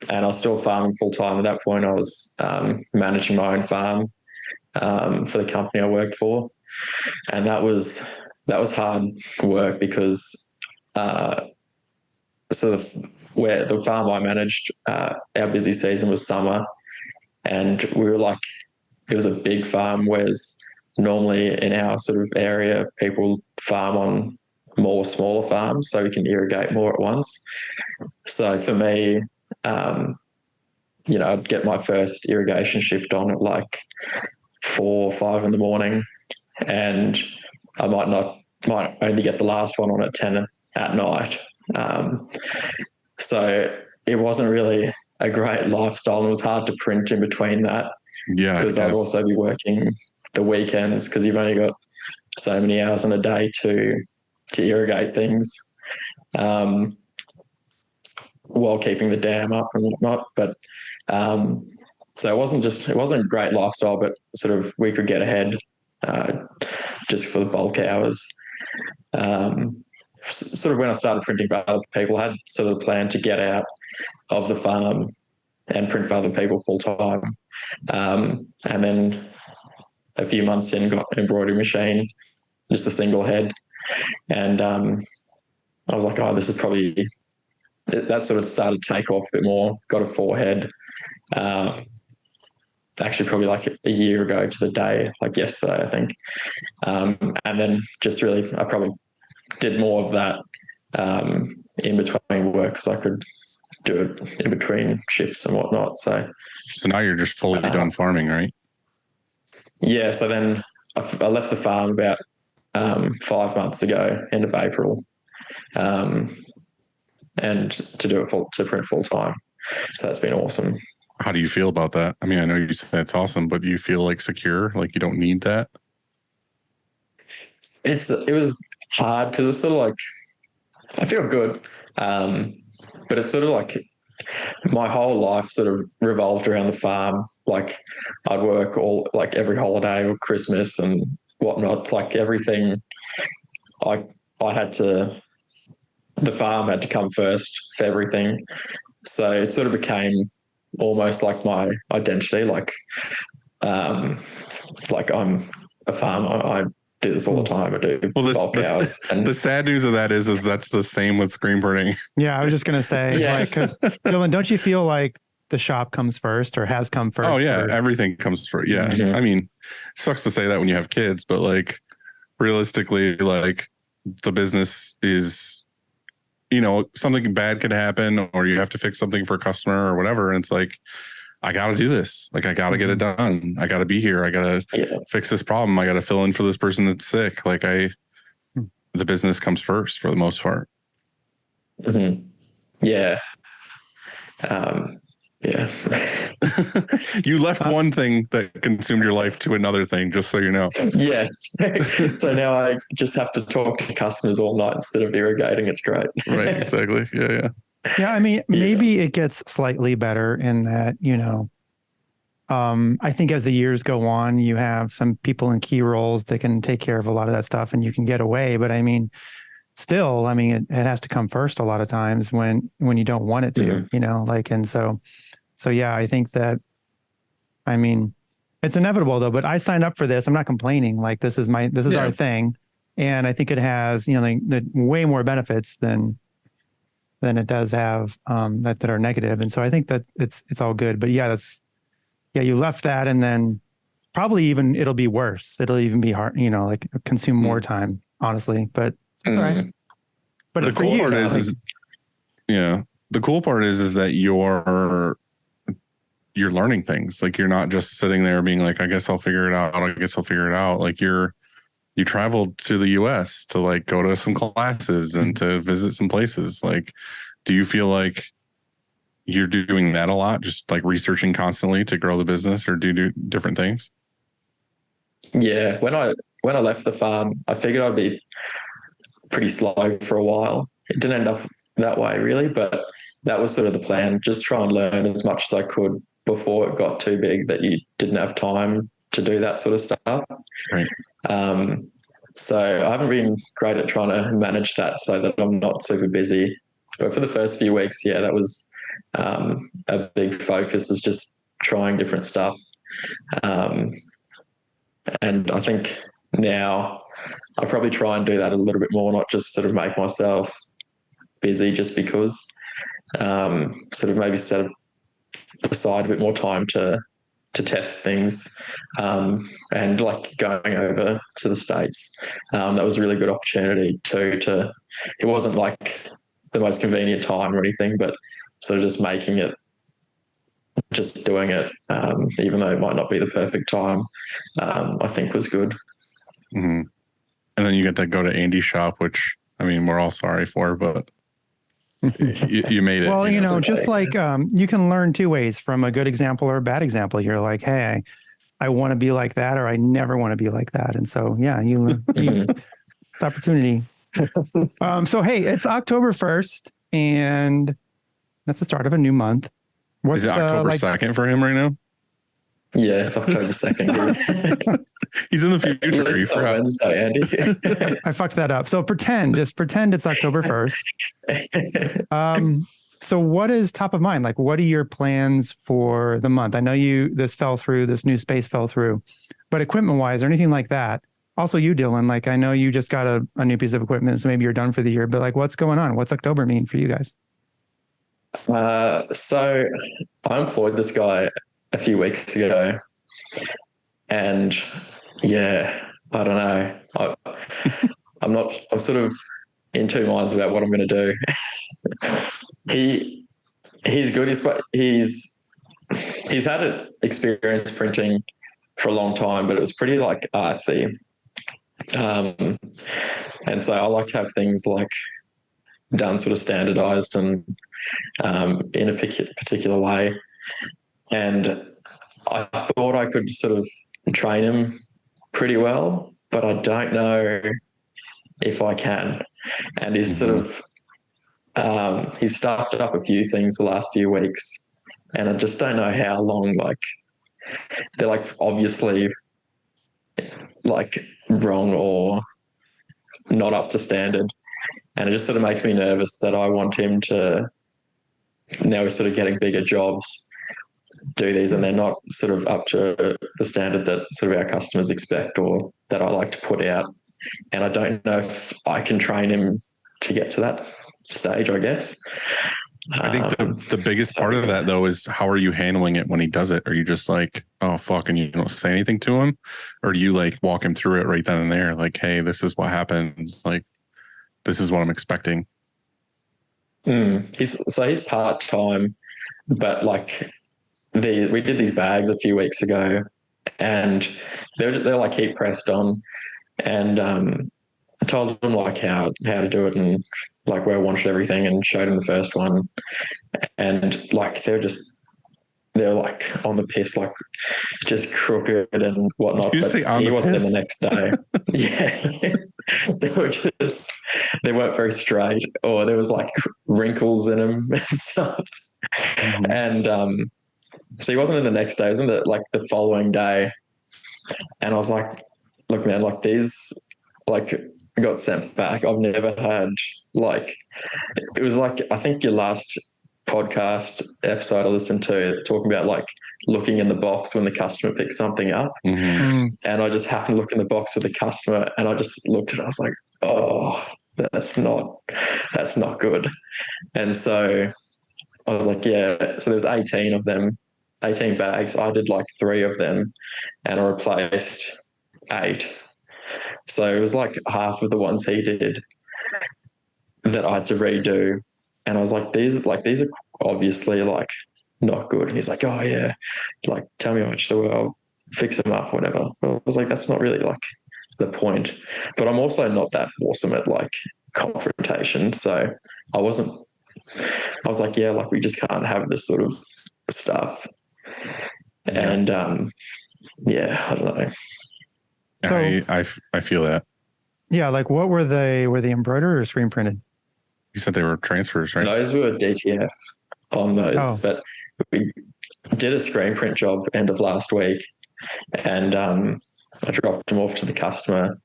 [SPEAKER 5] And I was still farming full time at that point. I was managing my own farm for the company I worked for, and that was hard work because where the farm I managed, our busy season was summer, and we were like, it was a big farm, whereas normally in our sort of area, people farm on more smaller farms, so we can irrigate more at once. So for me, I'd get my first irrigation shift on at like 4 or 5 in the morning, and I might only get the last one on at 10 at night. So it wasn't really a great lifestyle, and it was hard to print in between that.
[SPEAKER 3] Yeah,
[SPEAKER 5] because I'd also be working the weekends because you've only got so many hours in a day to irrigate things, while keeping the dam up and whatnot. But so it wasn't a great lifestyle, but sort of we could get ahead just for the bulk hours. Sort of when I started printing for other people, I had sort of a plan to get out of the farm and print for other people full time. And then a few months in, got an embroidery machine, just a single head. And I was like, oh, this is probably, that sort of started to take off a bit more, got a 4-head. Actually probably like a year ago to the day, like yesterday, I think. And then just really, I probably did more of that in between work because I could do it in between shifts and whatnot. So
[SPEAKER 3] now you're just fully done farming, right?
[SPEAKER 5] Yeah. So then I left the farm about 5 months ago, end of April, and to do it to print full time. So that's been awesome.
[SPEAKER 3] How do you feel about that? I mean, I know you said that's awesome, but do you feel like secure? Like you don't need that?
[SPEAKER 5] It was hard because it's sort of like, I feel good. But it's sort of like my whole life sort of revolved around the farm. Like I'd work like every holiday or Christmas and whatnot. Like everything I had to, the farm had to come first for everything. So it sort of became almost like my identity. Like I'm a farmer. I do this all the time. I do bulk hours. And
[SPEAKER 3] the sad news of that is that's the same with screen printing.
[SPEAKER 4] Yeah, I was just gonna say, like, because Dylan, don't you feel like the shop comes first or has come first?
[SPEAKER 3] Oh yeah, everything comes first. Yeah, mm-hmm. I mean, it sucks to say that when you have kids, but like realistically, like the business is, you know, something bad could happen, or you have to fix something for a customer or whatever, and it's like, I got to do this. Like, I got to get it done. I got to be here. I got to fix this problem. I got to fill in for this person that's sick. Like the business comes first for the most part.
[SPEAKER 5] Mm-hmm. Yeah. Yeah.
[SPEAKER 3] You left one thing that consumed your life to another thing, just so you know.
[SPEAKER 5] Yeah. So now I just have to talk to customers all night instead of irrigating. It's great.
[SPEAKER 3] Right, exactly. Yeah.
[SPEAKER 4] Yeah, I mean, maybe it gets slightly better in that, I think as the years go on, you have some people in key roles that can take care of a lot of that stuff and you can get away. But I mean, still, I mean, it has to come first a lot of times when you don't want it to, and so yeah, I think that, I mean, it's inevitable though, but I signed up for this. I'm not complaining. Like this is our thing. And I think it has, the way more benefits than it does have that are negative. And so I think that it's all good. But yeah, you left that, and then probably even it'll be worse. It'll even be hard, like consume more time, honestly. But it's all right. But
[SPEAKER 3] the cool part is the cool part is that you're learning things. Like you're not just sitting there being like, I guess I'll figure it out. I guess I'll figure it out. Like you traveled to the US to like go to some classes and to visit some places. Like, do you feel like you're doing that a lot, just like researching constantly to grow the business, or do different things?
[SPEAKER 5] Yeah. When I left the farm, I figured I'd be pretty slow for a while. It didn't end up that way really, but that was sort of the plan. Just try and learn as much as I could before it got too big that you didn't have time to do that sort of stuff.
[SPEAKER 3] Right.
[SPEAKER 5] So I haven't been great at trying to manage that so that I'm not super busy. But for the first few weeks, yeah, that was a big focus, was just trying different stuff. And I think now I probably try and do that a little bit more, not just sort of make myself busy just because, sort of maybe set aside a bit more time to test things, and like going over to the States. That was a really good opportunity too. It wasn't like the most convenient time or anything, but sort of just doing it, even though it might not be the perfect time, I think was good.
[SPEAKER 3] Mm-hmm. And then you get to go to Andy's shop, which I mean, we're all sorry for, but you made it.
[SPEAKER 4] Well, just like you can learn two ways, from a good example or a bad example. You're like, hey, I want to be like that, or I never want to be like that. And so, yeah, it's opportunity. So, hey, it's October 1st, and that's the start of a new month.
[SPEAKER 3] Is it October 2nd for him right now?
[SPEAKER 5] Yeah, it's October 2nd.
[SPEAKER 3] He's in the future.
[SPEAKER 5] Wednesday, Andy.
[SPEAKER 4] I fucked that up. So just pretend it's October 1st. So what is top of mind? Like, what are your plans for the month? I know this new space fell through, but equipment wise or anything like that. Also you, Dylan, like I know you just got a new piece of equipment, so maybe you're done for the year, but like what's going on? What's October mean for you guys?
[SPEAKER 5] So I employed this guy a few weeks ago, and yeah, I don't know. I'm sort of in two minds about what I'm going to do. He's good. He's had experience printing for a long time, but it was pretty like artsy. And so I like to have things like done sort of standardized and in a particular way. And I thought I could sort of train him pretty well, but I don't know if I can. And he's sort of he's stuffed up a few things the last few weeks, and I just don't know how long. Like they're like obviously like wrong or not up to standard, and it just sort of makes me nervous that I want him to, now we're sort of getting bigger jobs, do these and they're not sort of up to the standard that sort of our customers expect or that I like to put out. And I don't know if I can train him to get to that stage, I guess.
[SPEAKER 3] I think the biggest part of that though is how are you handling it when he does it? Are you just like, oh fuck, and you don't say anything to him? Or do you like walk him through it right then and there? Like, hey, this is what happens. Like, this is what I'm expecting.
[SPEAKER 5] He's part-time, but like we did these bags a few weeks ago, and they're like heat pressed on, and I told them like how to do it and like where I wanted everything, and showed them the first one, and like they're just they're like on the piss, like just crooked and whatnot.
[SPEAKER 3] Did you
[SPEAKER 5] But
[SPEAKER 3] say on
[SPEAKER 5] he
[SPEAKER 3] the
[SPEAKER 5] wasn't in
[SPEAKER 3] piss?
[SPEAKER 5] the next day. Yeah, they weren't very straight, or there was like wrinkles in them and stuff.
[SPEAKER 3] Mhm.
[SPEAKER 5] And so he wasn't in the next day. He was in the following day, and I was like, look, man, like these, like got sent back. I've never had like it was like I think your last podcast episode I listened to talking about like looking in the box when the customer picks something up,
[SPEAKER 3] Mhm.
[SPEAKER 5] and I just happened to look in the box with the customer, and I just looked at it. I was like, oh, that's not good. And so I was like, yeah. So there was 18 of them, 18 bags. I did like 3 of them, and I replaced 8. So it was like half of the ones he did that I had to redo. And I was like these are obviously like not good. And he's like, oh yeah, like tell me how much to I'll fix them up, whatever. But I was like, that's not really like the point. But I'm also not that awesome at like confrontation. So I wasn't I was like, yeah, like we just can't have this sort of stuff.
[SPEAKER 3] Yeah.
[SPEAKER 5] And yeah, I don't know.
[SPEAKER 4] So
[SPEAKER 3] I feel that.
[SPEAKER 4] yeah, like what were they? Were they embroidered or screen printed?
[SPEAKER 3] You said they were transfers, right?
[SPEAKER 5] Those were DTF on those,
[SPEAKER 4] Oh.
[SPEAKER 5] but we did a screen print job end of last week, and I dropped them off to the customer,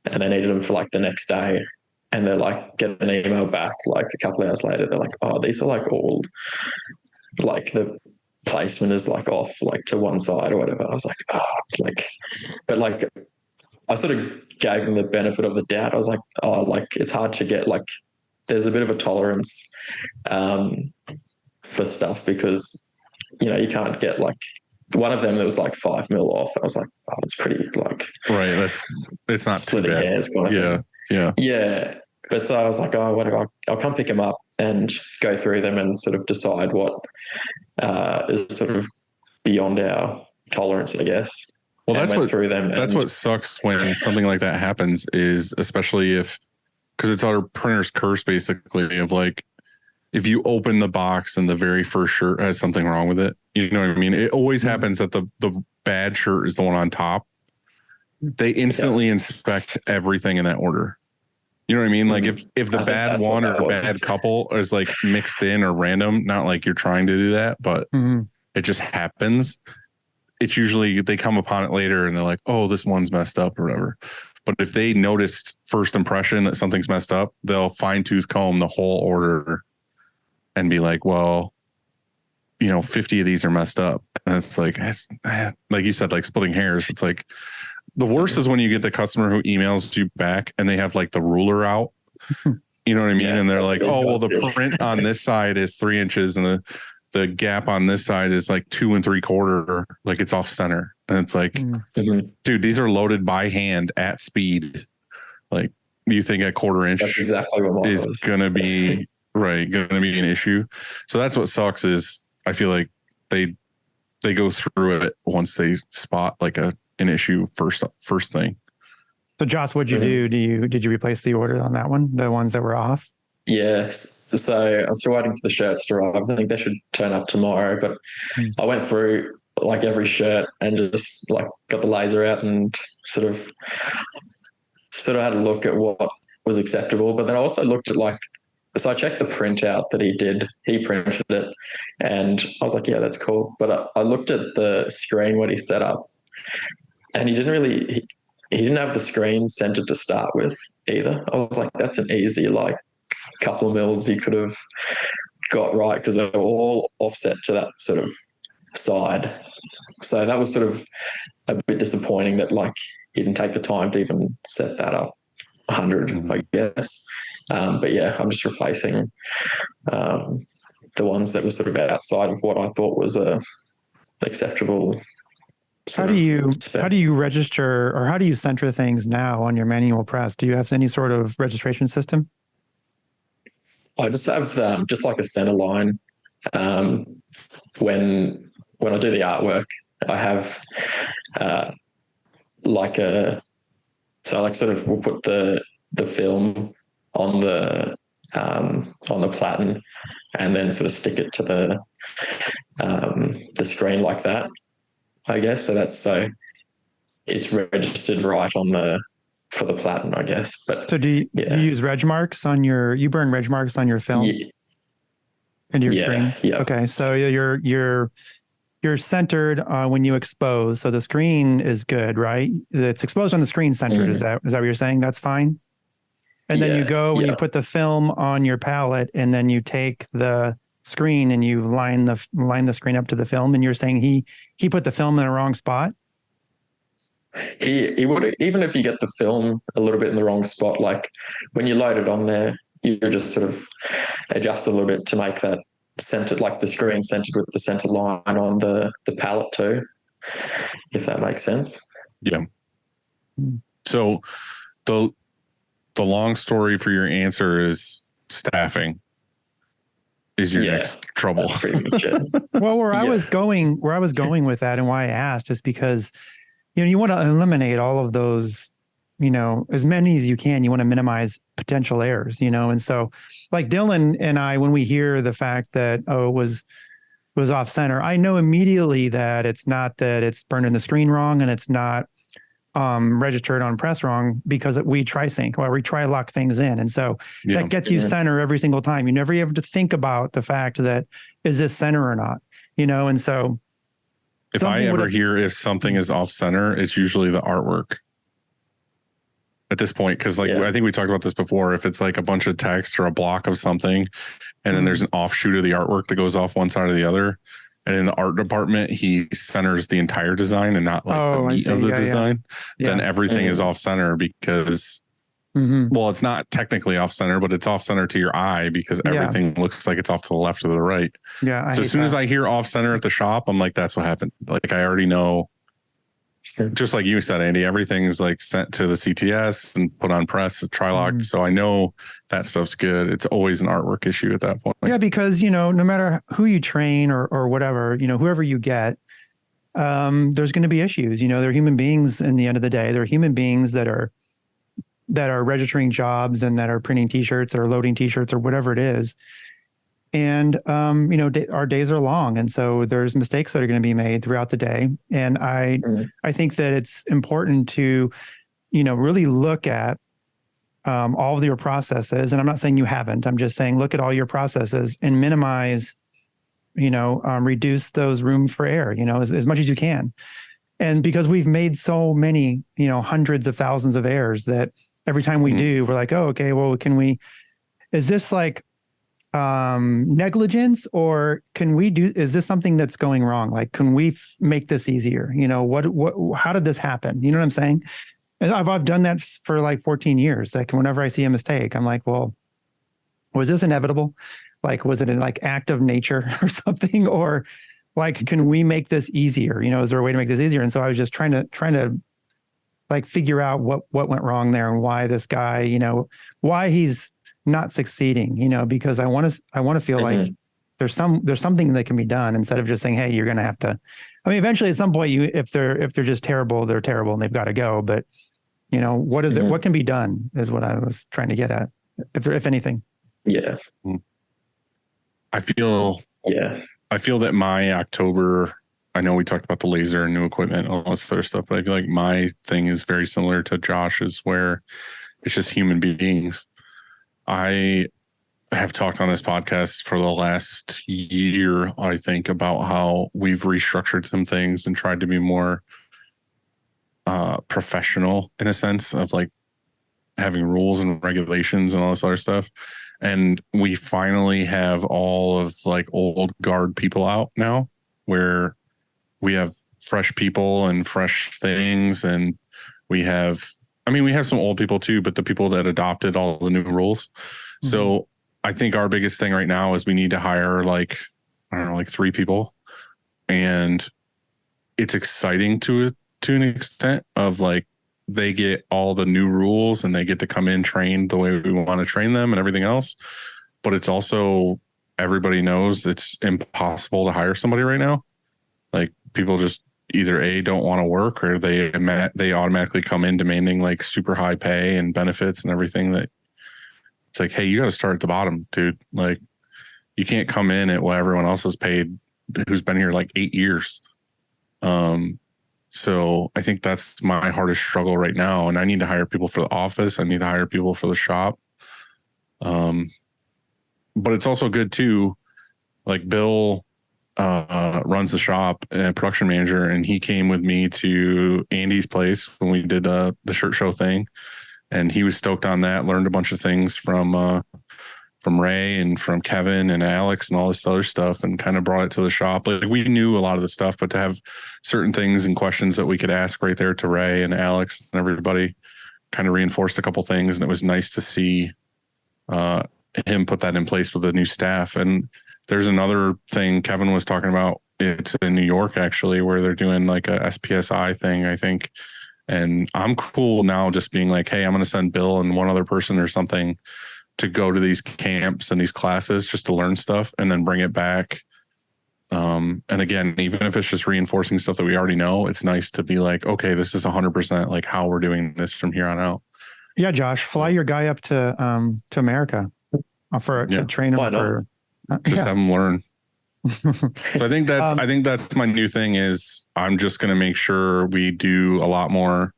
[SPEAKER 5] and they needed them for like the next day, and they're like, get an email back like a couple of hours later. They're like, oh, these are like all like the placement is like off like to one side or whatever. I was like, oh, like, but like I sort of gave them the benefit of the doubt. I was like, oh, like it's hard to get like there's a bit of a tolerance for stuff because you can't get like one of them that was like 5 mil off. I was like, oh, that's pretty like
[SPEAKER 3] Right. It's not too
[SPEAKER 5] splitting
[SPEAKER 3] bad.
[SPEAKER 5] hairs kind of
[SPEAKER 3] Yeah.
[SPEAKER 5] thing.
[SPEAKER 3] Yeah.
[SPEAKER 5] Yeah. But so I was like, oh, whatever. I'll come pick them up and go through them and sort of decide what is sort of beyond our tolerance, I guess.
[SPEAKER 3] Well,
[SPEAKER 5] and went through them.
[SPEAKER 3] That's what sucks when something like that happens is especially because it's our printer's curse basically of like, if you open the box and the very first shirt has something wrong with it, you know what I mean? It always happens that the bad shirt is the one on top. They instantly inspect everything in that order. You know what I mean? Like if the bad one or bad couple is like mixed in or random, not like you're trying to do that, but it just happens. It's usually they come upon it later and they're like, oh, this one's messed up or whatever. But if they noticed first impression that something's messed up, they'll fine tooth comb the whole order and be like, well, 50 of these are messed up. And it's like you said, like splitting hairs. It's like the worst is when you get the customer who emails you back and they have like the ruler out. You know what I mean? And they're like, oh, well, the print on this side is 3 inches and the gap on this side is like 2 3/4, like it's off center. And it's like, dude, these are loaded by hand at speed. Like, do you think a 1/4 inch
[SPEAKER 5] that's exactly what
[SPEAKER 3] is going to be right? Going to be an issue. So that's what sucks is I feel like they go through it once they spot like an issue first thing.
[SPEAKER 4] So Joss, what'd you do? Did you replace the order on that one? The ones that were off?
[SPEAKER 5] Yes. So I'm still waiting for the shirts to arrive. I think they should turn up tomorrow. But I went through like every shirt and just like got the laser out and sort of had a look at what was acceptable. But then I also looked at so I checked the printout that he did. He printed it, and I was like, yeah, that's cool. But I looked at the screen what he set up, and he didn't really. He didn't have the screen centered to start with either. I was like, that's an easy like couple of mils you could have got right because they were all offset to that sort of side. So that was sort of a bit disappointing that like he didn't take the time to even set that up 100, I guess. But yeah, I'm just replacing the ones that were sort of outside of what I thought was a acceptable.
[SPEAKER 4] How do you register or how do you center things now on your manual press? Do you have any sort of registration system?
[SPEAKER 5] I just have just like a center line. When I do the artwork, I have we'll put the film on the platen and then sort of stick it to the screen like that, I guess. So it's registered right on for the platen, I guess. But
[SPEAKER 4] So do
[SPEAKER 5] yeah,
[SPEAKER 4] you use reg marks on you burn reg marks on your film
[SPEAKER 5] yeah,
[SPEAKER 4] into your
[SPEAKER 5] yeah,
[SPEAKER 4] screen?
[SPEAKER 5] yeah.
[SPEAKER 4] Okay. So you're centered when you expose. So the screen is good, right? It's exposed on the screen centered. Is that what you're saying? That's fine. And then you go and you put the film on your palette, and then you take the screen and you line the screen up to the film. And you're saying he put the film in the wrong spot.
[SPEAKER 5] He would, even if you get the film a little bit in the wrong spot, like when you load it on there, you just sort of adjust a little bit to make that centered, like the screen centered with the center line on the palette too, if that makes sense.
[SPEAKER 3] Yeah. So the long story for your answer is staffing is your next trouble.
[SPEAKER 5] That's pretty much it.
[SPEAKER 4] Well, where I was going with that, and why I asked, is because you want to eliminate all of those, as many as you can. You want to minimize potential errors, and so like Dylan and I, when we hear the fact that it was off center, I know immediately that it's not that it's burning the screen wrong and it's not registered on press wrong, because we tri-sync or we tri-lock things in. And so that gets you center every single time. You never have to think about the fact that, is this center or not, and so
[SPEAKER 3] if I ever hear if something is off center, it's usually the artwork at this point. Cause I think we talked about this before. If it's like a bunch of text or a block of something, and then there's an offshoot of the artwork that goes off one side or the other, and in the art department, he centers the entire design and not like the meat of the design, then everything is off center because, well, it's not technically off center, but it's off center to your eye because everything looks like it's off to the left or the right.
[SPEAKER 4] Yeah.
[SPEAKER 3] So as soon as I hear off center at the shop, I'm like, that's what happened. Like I already know. Just like you said, Andy, everything's like sent to the CTS and put on press, tri-locked. So I know that stuff's good. It's always an artwork issue at that point.
[SPEAKER 4] Yeah, because, no matter who you train or whatever, whoever you get, there's going to be issues. They're human beings in the end of the day. They're human beings that are registering jobs and that are printing T-shirts or loading T-shirts or whatever it is. And, our days are long. And so there's mistakes that are going to be made throughout the day. And I think that it's important to, really look at all of your processes. And I'm not saying you haven't, I'm just saying, look at all your processes and minimize, reduce those room for error, as much as you can. And because we've made so many, hundreds of thousands of errors that every time we do, we're like, oh, okay, well, is this like, negligence, or is this something that's going wrong? Like, can we make this easier? How did this happen? You know what I'm saying? And I've done that for like 14 years. Like whenever I see a mistake, I'm like, well, was this inevitable? Like, was it an like act of nature or something? Or like, can we make this easier? Is there a way to make this easier? And so I was just trying to like figure out what went wrong there and why this guy, why he's not succeeding, because I want to feel like there's something that can be done instead of just saying, hey, you're going to have to, eventually at some point if they're just terrible, they're terrible and they've got to go. But what is it? What can be done is what I was trying to get at, if anything.
[SPEAKER 5] Yeah.
[SPEAKER 3] I feel that my October, I know we talked about the laser and new equipment and all this other stuff, but I feel like my thing is very similar to Josh's, where it's just human beings. I have talked on this podcast for the last year, I think, about how we've restructured some things and tried to be more professional in a sense of like having rules and regulations and all this other stuff. And we finally have all of like old guard people out now, where we have fresh people and fresh things. And we have some old people too, but the people that adopted all the new rules. So I think our biggest thing right now is we need to hire like 3 people, and it's exciting to an extent of like, they get all the new rules and they get to come in trained the way we want to train them and everything else. But it's also, everybody knows it's impossible to hire somebody right now. Like people just either don't want to work, or they automatically come in demanding like super high pay and benefits and everything, that it's like, hey, you got to start at the bottom, dude. Like you can't come in at what everyone else is paid who's been here like 8 years. So I think that's my hardest struggle right now. And I need to hire people for the office. I need to hire people for the shop. But it's also good too. Like Bill runs the shop and production manager, and he came with me to Andy's place when we did the shirt show thing, and he was stoked on that. Learned a bunch of things from Ray and from Kevin and Alex and all this other stuff, and kind of brought it to the shop. Like we knew a lot of the stuff, but to have certain things and questions that we could ask right there to Ray and Alex and everybody kind of reinforced a couple things. And it was nice to see him put that in place with the new staff. And there's another thing Kevin was talking about. It's in New York, actually, where they're doing like a SPSI thing, I think. And I'm cool now just being like, hey, I'm going to send Bill and one other person or something to go to these camps and these classes just to learn stuff and then bring it back. And again, even if it's just reinforcing stuff that we already know, it's nice to be like, okay, this is 100% like how we're doing this from here on out.
[SPEAKER 4] Yeah, Josh, fly your guy up to America to train him for.
[SPEAKER 3] Just have them learn. So I think that's my new thing is I'm just going to make sure we do a lot more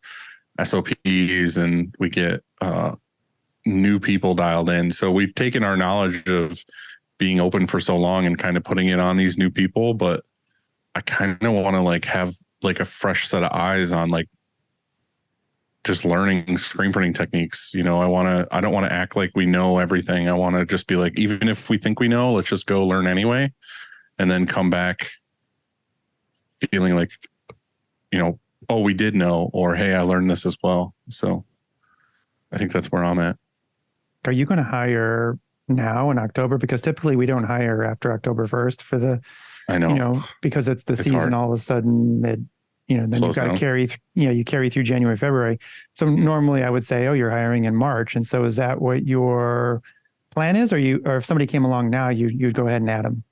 [SPEAKER 3] SOPs and we get new people dialed in. So we've taken our knowledge of being open for so long and kind of putting it on these new people, but I kind of want to like have like a fresh set of eyes on like just learning screen printing techniques. You know, I don't want to act like we know everything. I want to just be like, even if we think we know, let's just go learn anyway, and then come back feeling like, you know, oh, we did know, or hey, I learned this as well. So I think that's where I'm at.
[SPEAKER 4] Are you going to hire now in October? Because typically we don't hire after October 1st for the,
[SPEAKER 3] I know,
[SPEAKER 4] you know, because it's the season
[SPEAKER 3] hard.
[SPEAKER 4] All of a sudden then you've got to carry, you carry through January, February. So normally I would say, oh, you're hiring in March. And so is that what your plan is? Or if somebody came along now, you'd go ahead and add them?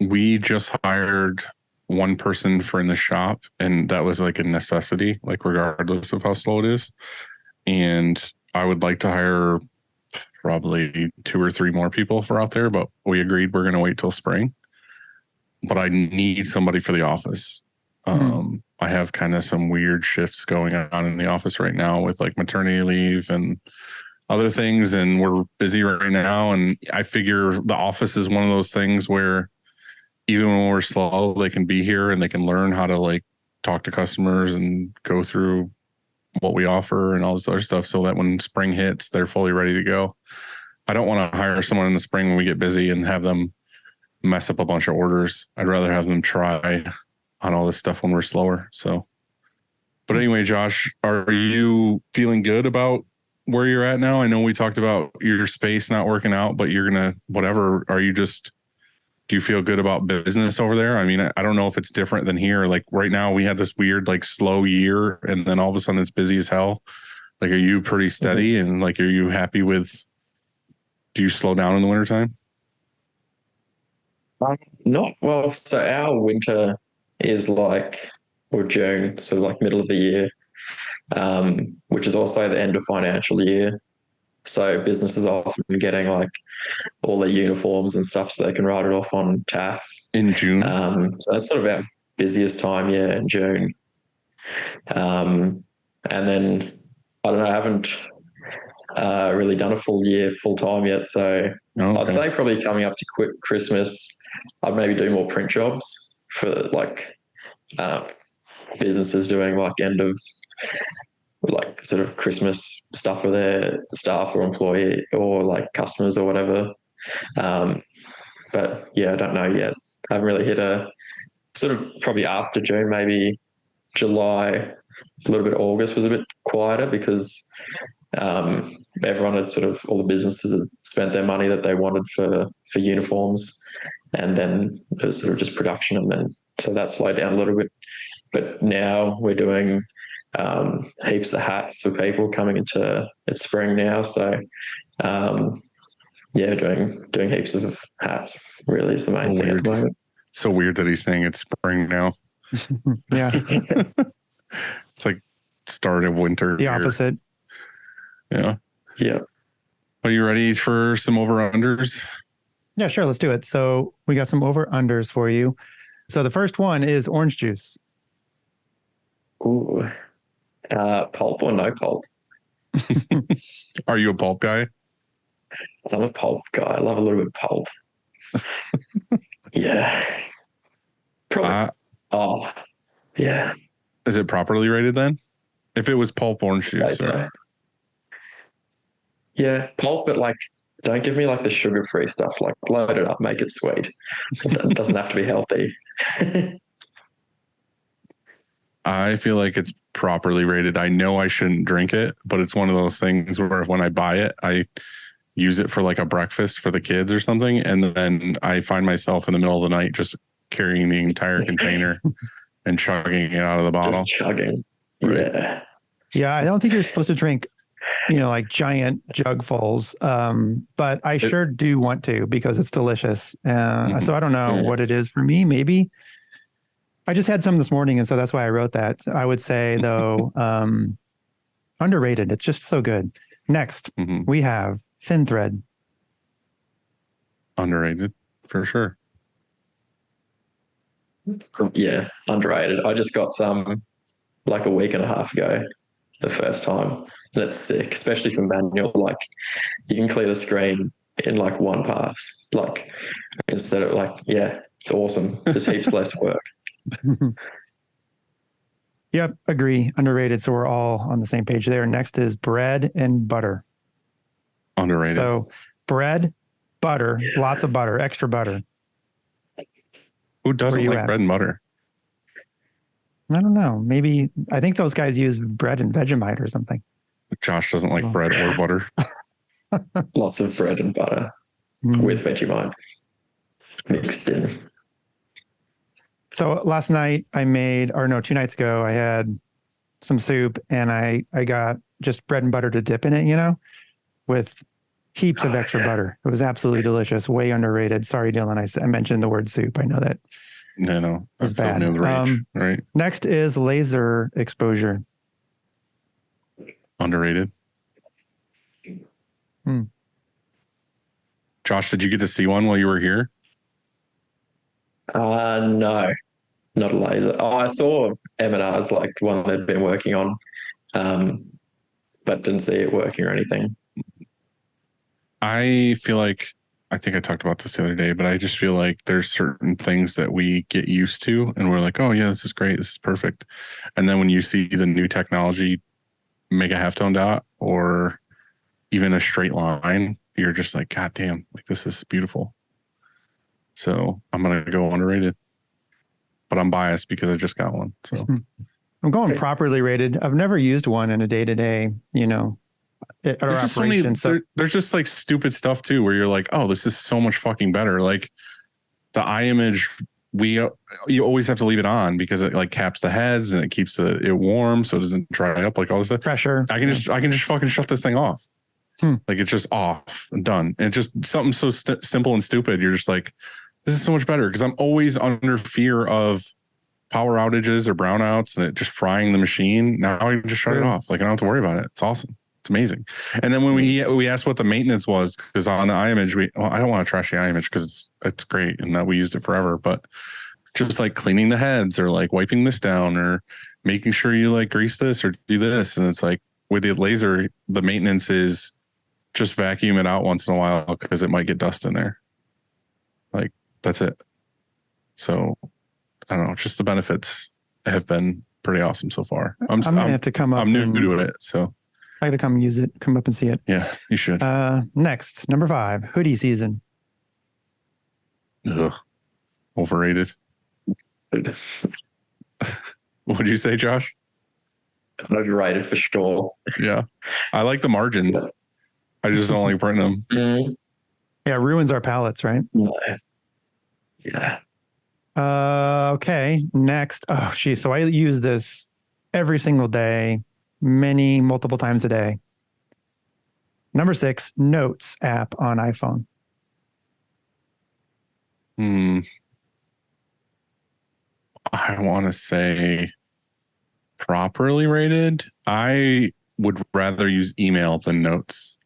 [SPEAKER 3] We just hired one person for in the shop, and that was like a necessity, like regardless of how slow it is. And I would like to hire probably 2 or 3 more people for out there, but we agreed we're going to wait till spring. But I need somebody for the office. I have kind of some weird shifts going on in the office right now with like maternity leave and other things, and we're busy right now. And I figure the office is one of those things where even when we're slow, they can be here and they can learn how to like talk to customers and go through what we offer and all this other stuff, so that when spring hits, they're fully ready to go. I don't want to hire someone in the spring when we get busy and have them mess up a bunch of orders. I'd rather have them try on all this stuff when we're slower. So, but anyway, Josh, are you feeling good about where you're at now? I know we talked about your space not working out, but you're going to, whatever, do you feel good about business over there? I mean, I don't know if it's different than here. Like right now we had this weird, like slow year, and then all of a sudden it's busy as hell. Like, are you pretty steady? And like, are you happy with, do you slow down in the wintertime?
[SPEAKER 5] Not well. So our winter is like, or June, sort of like middle of the year, which is also the end of financial year. So businesses are often getting like all their uniforms and stuff so they can write it off on tax.
[SPEAKER 3] In June?
[SPEAKER 5] So that's sort of our busiest time, in June. And then, I don't know, I haven't really done a full year, full time yet. So I'd say probably coming up to quick Christmas, I'd maybe do more print jobs for like businesses doing like end of like sort of Christmas stuff with their staff or employee or like customers or whatever. But yeah, I don't know yet. I haven't really hit a sort of probably after June, maybe July, a little bit of August was a bit quieter because everyone had sort of, all the businesses had spent their money that they wanted for uniforms, and then it was sort of just production, and then so that slowed down a little bit. But now we're doing heaps of hats for people coming into it's spring now, so yeah, doing heaps of hats really is the main thing at the moment.
[SPEAKER 3] So weird that he's saying it's spring now.
[SPEAKER 4] Yeah.
[SPEAKER 3] It's like start of winter.
[SPEAKER 4] The opposite.
[SPEAKER 3] Yeah.
[SPEAKER 5] Yeah.
[SPEAKER 3] Are you ready for some over-unders?
[SPEAKER 4] Yeah, sure. Let's do it. So we got some over unders for you. So the first one is orange juice.
[SPEAKER 5] Ooh. Pulp or no pulp?
[SPEAKER 3] Are you a pulp guy?
[SPEAKER 5] I'm a pulp guy. I love a little bit of pulp. Yeah. Probably. Oh, yeah.
[SPEAKER 3] Is it properly rated then? If it was pulp orange
[SPEAKER 5] I'd say
[SPEAKER 3] juice,
[SPEAKER 5] so. Yeah, pulp, but like, don't give me like the sugar-free stuff. Like, load it up, make it sweet. It doesn't have to be healthy.
[SPEAKER 3] I feel like it's properly rated. I know I shouldn't drink it, but it's one of those things where when I buy it, I use it for like a breakfast for the kids or something. And then I find myself in the middle of the night just carrying the entire container and chugging it out of the bottle.
[SPEAKER 5] Just chugging.
[SPEAKER 3] Right.
[SPEAKER 5] Yeah.
[SPEAKER 4] Yeah, I don't think you're supposed to drink, like giant jugfuls. But I sure do want to because it's delicious. So I don't know what it is for me. Maybe I just had some this morning, and so that's why I wrote that. I would say though, underrated. It's just so good. Next, we have Thin Thread.
[SPEAKER 3] Underrated for sure.
[SPEAKER 5] Yeah, underrated. I just got some like a week and a half ago, the first time, and it's sick, especially for manual. Like, you can clear the screen in like one pass. Like, instead of like, yeah, it's awesome. Just heaps less work.
[SPEAKER 4] Yep, agree. Underrated. So we're all on the same page there. Next is bread and butter.
[SPEAKER 3] Underrated.
[SPEAKER 4] So bread, butter, lots of butter, extra butter.
[SPEAKER 3] Who doesn't like bread and butter?
[SPEAKER 4] I don't know. Maybe I think those guys use bread and Vegemite or something.
[SPEAKER 3] Josh doesn't like bread or butter.
[SPEAKER 5] Lots of bread and butter with Vegemite mixed in.
[SPEAKER 4] So last night I made, or no, 2 nights ago, I had some soup and I got just bread and butter to dip in it, with heaps of extra butter. It was absolutely delicious. Way underrated. Sorry, Dylan. I mentioned the word soup. I know that.
[SPEAKER 3] No,
[SPEAKER 4] was bad.
[SPEAKER 3] Right.
[SPEAKER 4] Next is laser exposure.
[SPEAKER 3] Underrated. Josh, did you get to see one while you were here?
[SPEAKER 5] No, not a laser. Oh, I saw M&R's, like one they'd been working on, but didn't see it working or anything.
[SPEAKER 3] I feel like, I think I talked about this the other day, but I just feel like there's certain things that we get used to and we're like, oh yeah, this is great. This is perfect. And then when you see the new technology make a halftone dot or even a straight line, you're just like, God damn, like this is beautiful. So I'm going to go underrated, but I'm biased because I just got one. So
[SPEAKER 4] I'm going properly rated. I've never used one in a day-to-day, at our operation.
[SPEAKER 3] There's just like stupid stuff too, where you're like, oh, this is so much fucking better. Like the eye image, you always have to leave it on because it like caps the heads and it keeps it warm so it doesn't dry up, like all this stuff.
[SPEAKER 4] Pressure.
[SPEAKER 3] I can just fucking shut this thing off. Like it's just off and done. And it's just something so simple and stupid. You're just like, this is so much better because I'm always under fear of power outages or brownouts and it just frying the machine. Now I can just shut it off. Like I don't have to worry about it. It's awesome. It's amazing. And then when we asked what the maintenance was, because on the iMage, I don't want to trash the iMage because it's great and that we used it forever, but just like cleaning the heads or like wiping this down or making sure you like grease this or do this. And it's like with the laser, the maintenance is just vacuum it out once in a while because it might get dust in there. Like that's it. So I don't know. Just the benefits have been pretty awesome so far. I'm gonna have to come up. I'm new to it, so
[SPEAKER 4] I got to come use it. Come up and see it.
[SPEAKER 3] Yeah, you should.
[SPEAKER 4] Next, number 5, hoodie season.
[SPEAKER 3] Ugh, overrated. What'd you say, Josh?
[SPEAKER 5] Underrated for sure.
[SPEAKER 3] Yeah, I like the margins. I just don't like printing them.
[SPEAKER 4] Yeah, ruins our palettes, right?
[SPEAKER 5] Yeah.
[SPEAKER 4] Okay. Next. Oh, geez. So I use this every single day, multiple times a day. Number 6, Notes app on iPhone.
[SPEAKER 3] I want to say properly rated. I would rather use email than Notes.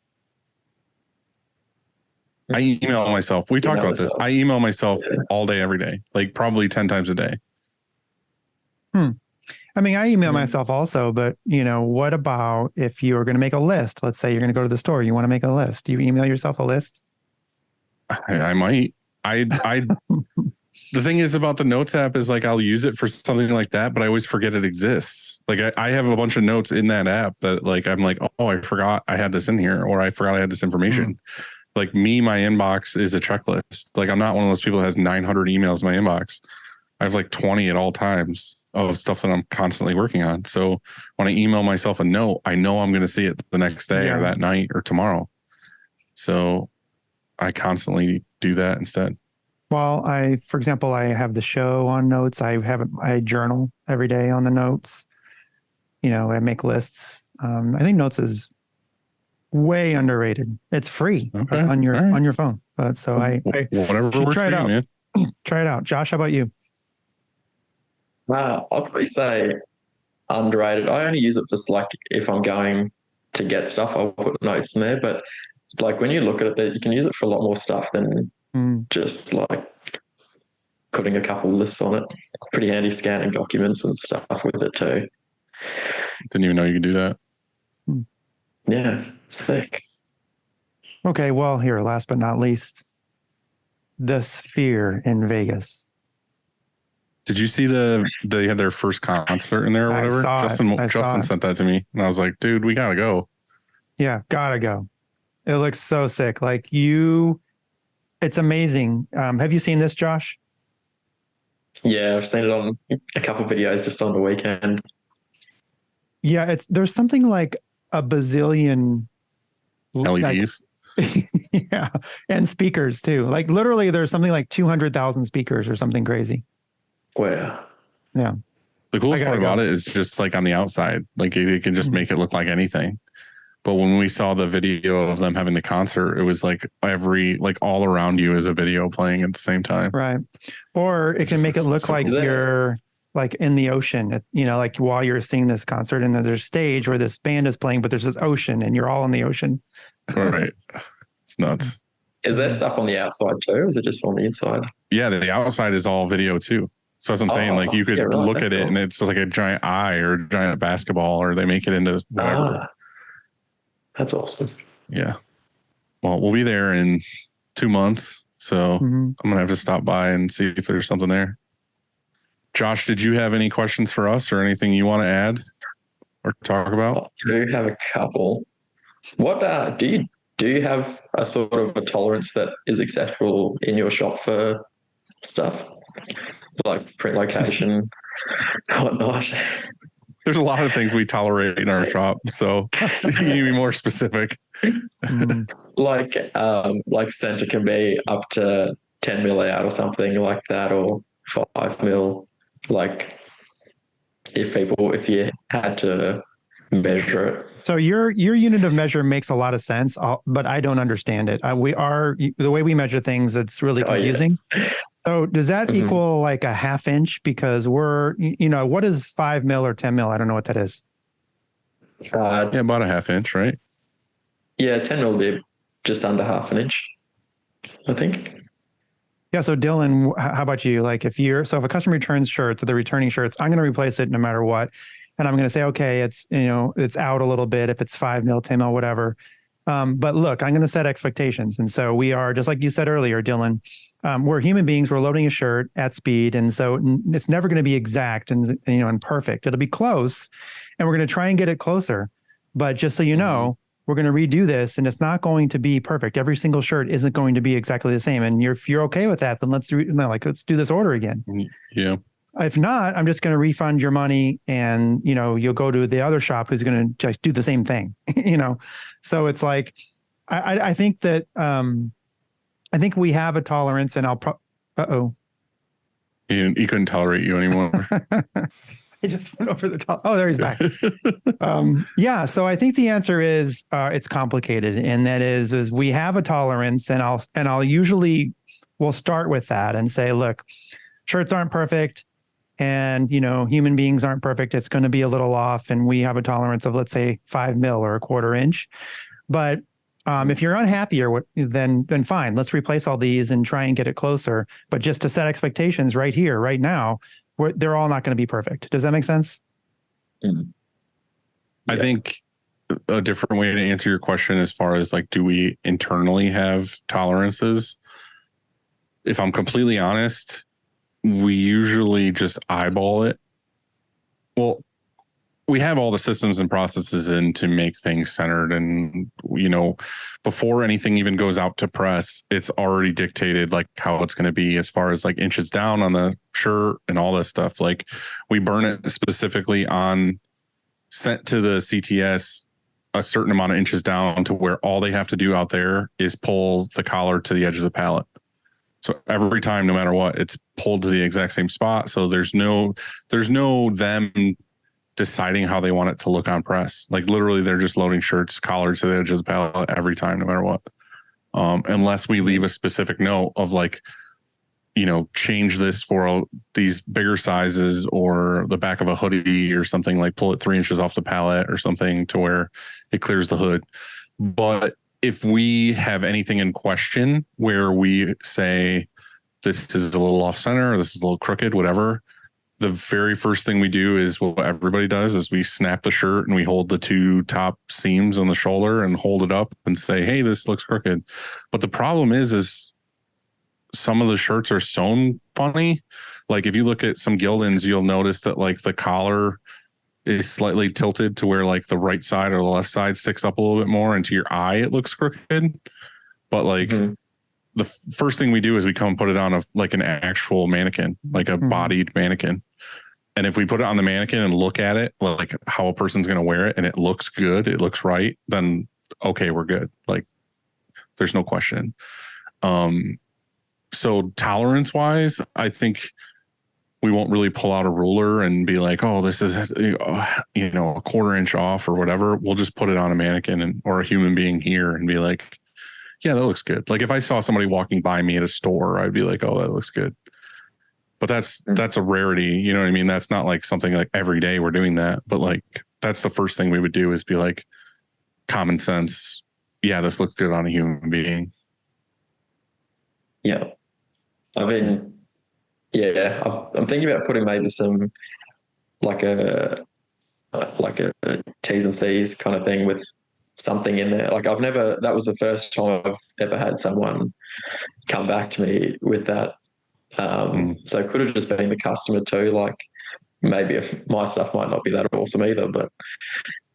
[SPEAKER 3] I email myself. We talked about this.
[SPEAKER 5] myself.
[SPEAKER 3] I email myself all day, every day, like probably 10 times a day.
[SPEAKER 4] I mean, I email myself also, but what about if you were going to make a list? Let's say you're going to go to the store. You want to make a list. Do you email yourself a list?
[SPEAKER 3] I might. The thing is about the notes app is like I'll use it for something like that, but I always forget it exists. Like I have a bunch of notes in that app that like I'm like, oh, I forgot I had this in here, or I forgot I had this information. Like my inbox is a checklist. Like I'm not one of those people that has 900 emails in my inbox. I have like 20 at all times of stuff that I'm constantly working on. So when I email myself a note, I know I'm going to see it the next day or that night or tomorrow. So I constantly do that instead.
[SPEAKER 4] Well, for example, I have the show on notes. I journal every day on the notes. I make lists. I think notes is way underrated. It's free like on your phone. But so I
[SPEAKER 3] whatever works
[SPEAKER 4] try it
[SPEAKER 3] for
[SPEAKER 4] out.
[SPEAKER 3] You, man.
[SPEAKER 4] Try it out. Josh, how about you?
[SPEAKER 5] I'll probably say underrated. I only use it for like if I'm going to get stuff, I'll put notes in there. But like when you look at it, you can use it for a lot more stuff than just like putting a couple lists on it. Pretty handy scanning documents and stuff with it too.
[SPEAKER 3] Didn't even know you could do that.
[SPEAKER 5] Yeah, sick.
[SPEAKER 4] Okay, well, here, last but not least, the Sphere in Vegas.
[SPEAKER 3] Did you see they had their first concert in there or whatever? Justin sent that to me, and I was like, dude, we gotta go.
[SPEAKER 4] Yeah, gotta go. It looks so sick. Like it's amazing. Have you seen this, Josh?
[SPEAKER 5] Yeah, I've seen it on a couple of videos just on the weekend.
[SPEAKER 4] Yeah, there's something like a bazillion
[SPEAKER 3] LEDs.
[SPEAKER 4] Yeah, and speakers too. Like literally, there's something like 200,000 speakers or something crazy.
[SPEAKER 5] Wow.
[SPEAKER 4] Yeah.
[SPEAKER 3] The coolest part about it is just like on the outside, like it can just make it look like anything. But when we saw the video of them having the concert, it was like all around you is a video playing at the same time.
[SPEAKER 4] Right. Or it can make it look like you're like in the ocean, like while you're seeing this concert, and then there's a stage where this band is playing, but there's this ocean and you're all in the ocean.
[SPEAKER 3] Right. It's nuts.
[SPEAKER 5] Is there stuff on the outside too? Or is it just on the inside?
[SPEAKER 3] Yeah, the outside is all video too. So that's what I'm saying. Like you could look at it and it's like a giant eye or a giant basketball, or they make it into whatever.
[SPEAKER 5] That's awesome.
[SPEAKER 3] Yeah. Well, we'll be there in 2 months. So I'm going to have to stop by and see if there's something there. Josh, did you have any questions for us or anything you want to add or talk about?
[SPEAKER 5] I do have a couple. What do you have a sort of a tolerance that is acceptable in your shop for stuff like print location, whatnot?
[SPEAKER 3] There's a lot of things we tolerate in our shop, so you need to be more specific.
[SPEAKER 5] Like center can be up to 10 mil out or something like that, or 5 mil. Like if you had to measure it.
[SPEAKER 4] So your unit of measure makes a lot of sense, but I don't understand it. The way we measure things, it's really confusing. Yeah. So does that equal like a half inch? Because what is 5 mil or 10 mil? I don't know what that is.
[SPEAKER 3] Yeah, about a half inch, right?
[SPEAKER 5] Yeah, 10 mil would be just under half an inch, I think.
[SPEAKER 4] Yeah. So Dylan, how about you? Like if a customer returns shirts or they're returning shirts, I'm going to replace it no matter what. And I'm going to say, okay, it's out a little bit if it's 5 mil, 10 mil, whatever. But look, I'm going to set expectations. And so we are, just like you said earlier, Dylan, we're human beings. We're loading a shirt at speed. And so it's never going to be exact and perfect. It'll be close, and we're going to try and get it closer. But just so you know, we're going to redo this, and it's not going to be perfect. Every single shirt isn't going to be exactly the same. And if you're okay with that, then let's do this order again.
[SPEAKER 3] Yeah.
[SPEAKER 4] If not, I'm just going to refund your money, and you'll go to the other shop who's going to just do the same thing. So it's like I think that I think we have a tolerance, and
[SPEAKER 3] he couldn't tolerate you anymore.
[SPEAKER 4] I just went over the top. Oh, there he's back. Yeah. So I think the answer is it's complicated, and that is we have a tolerance, and I'll usually will start with that and say, look, shirts aren't perfect. And, human beings aren't perfect. It's going to be a little off. And we have a tolerance of, let's say, 5 mil or a quarter inch. But If you're unhappy or what, then fine. Let's replace all these and try and get it closer. But just to set expectations right here, right now, they're all not going to be perfect. Does that make sense?
[SPEAKER 5] Mm.
[SPEAKER 3] I think a different way to answer your question as far as like, do we internally have tolerances? If I'm completely honest, we usually just eyeball it. Well, we have all the systems and processes in to make things centered. And, you know, before anything even goes out to press, it's already dictated like how it's going to be as far as like inches down on the shirt and all this stuff. Like we burn it specifically on sent to the CTS a certain amount of inches down to where all they have to do out there is pull the collar to the edge of the pallet. So every time, no matter what, it's pulled to the exact same spot. So there's no them deciding how they want it to look on press. Like literally they're just loading shirts, collar to the edge of the pallet every time, no matter what. Unless we leave a specific note of like, you know, change this for these bigger sizes or the back of a hoodie or something, like pull it 3 inches off the pallet or something to where it clears the hood. But if we have anything in question where we say this is a little off center, or this is a little crooked, whatever, the very first thing we do is what everybody does is we snap the shirt and we hold the 2 top seams on the shoulder and hold it up and say, hey, this looks crooked. But the problem is some of the shirts are sewn funny. Like if you look at some Gildans, you'll notice that like the collar is slightly tilted to where like the right side or the left side sticks up a little bit more, and to your eye it looks crooked. But like the first thing we do is we come and put it on like an actual mannequin, like a bodied mannequin. And if we put it on the mannequin and look at it, like how a person's going to wear it, and it looks good, it looks right, then okay, we're good. Like there's no question. So tolerance wise, I think we won't really pull out a ruler and be like, oh, this is, you know, a 1/4 inch off or whatever. We'll just put it on a mannequin or a human being here and be like, yeah, that looks good. Like if I saw somebody walking by me at a store, I'd be like, oh, that looks good. But that's a rarity. You know what I mean? That's not like something like every day we're doing that. But like, that's the first thing we would do is be like, common sense. Yeah, this looks good on a human being.
[SPEAKER 5] Yeah. I mean, yeah, I'm thinking about putting maybe some like a T's and C's kind of thing with something in there. Like that was the first time I've ever had someone come back to me with that. So it could have just been the customer too. Like maybe my stuff might not be that awesome either, but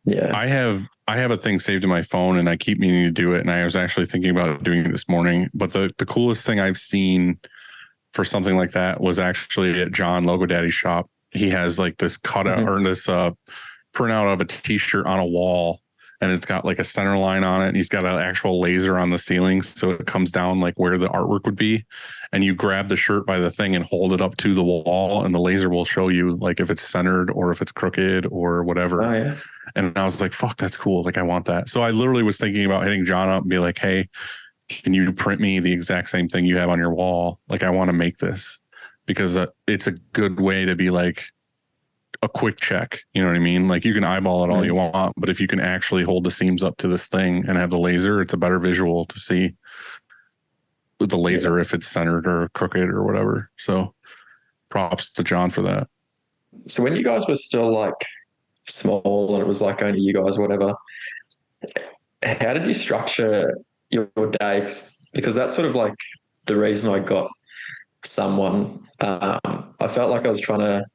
[SPEAKER 5] yeah.
[SPEAKER 3] I have a thing saved in my phone and I keep meaning to do it. And I was actually thinking about doing it this morning, but the coolest thing I've seen for something like that was actually at John Logo Daddy's shop. He has like this cutout or this printout of a t-shirt on a wall, and it's got like a center line on it, and he's got an actual laser on the ceiling, so it comes down like where the artwork would be, and you grab the shirt by the thing and hold it up to the wall, and the laser will show you like if it's centered or if it's crooked or whatever.
[SPEAKER 5] Oh, yeah.
[SPEAKER 3] And I was like, fuck, that's cool. Like I want that. So I literally was thinking about hitting John up and be like, hey, can you print me the exact same thing you have on your wall? Like, I want to make this because it's a good way to be like a quick check. You know what I mean? Like you can eyeball it all you want, but if you can actually hold the seams up to this thing and have the laser, it's a better visual to see with the laser if it's centered or crooked or whatever. So props to John for that.
[SPEAKER 5] So when you guys were still like small and it was like only you guys or whatever, how did you structure your day? Because that's sort of like the reason I got someone. I felt like I was trying to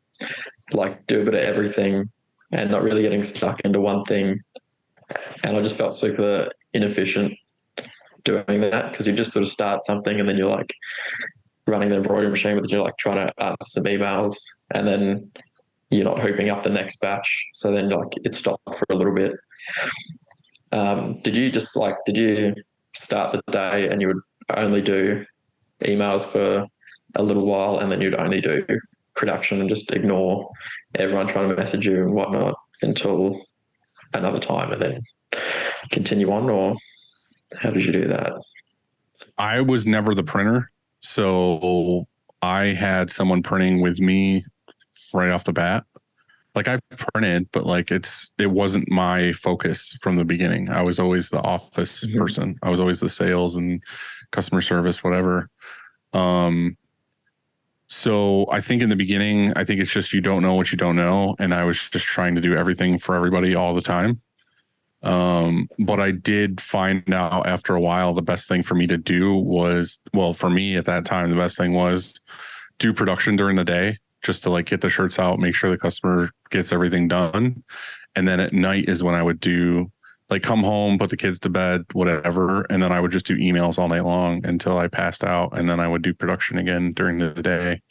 [SPEAKER 5] like do a bit of everything and not really getting stuck into one thing. And I just felt super inefficient doing that because you just sort of start something and then you're like running the embroidery machine, but you're like trying to answer some emails and then you're not hooping up the next batch. So then like it stopped for a little bit. Did you start the day and you would only do emails for a little while and then you'd only do production and just ignore everyone trying to message you and whatnot until another time and then continue on? Or how did you do that?
[SPEAKER 3] I was never the printer. So I had someone printing with me right off the bat. like I've printed, but like it wasn't my focus from the beginning. I was always the office person. I was always the sales and customer service, whatever. So I think in the beginning, I think it's just you don't know what you don't know. And I was just trying to do everything for everybody all the time. But I did find out after a while, the best thing for me to do was, well, for me at that time, the best thing was do production during the day, just to like get the shirts out, make sure the customer gets everything done. And then at night is when I would do like come home, put the kids to bed, whatever. And then I would just do emails all night long until I passed out. And then I would do production again during the day.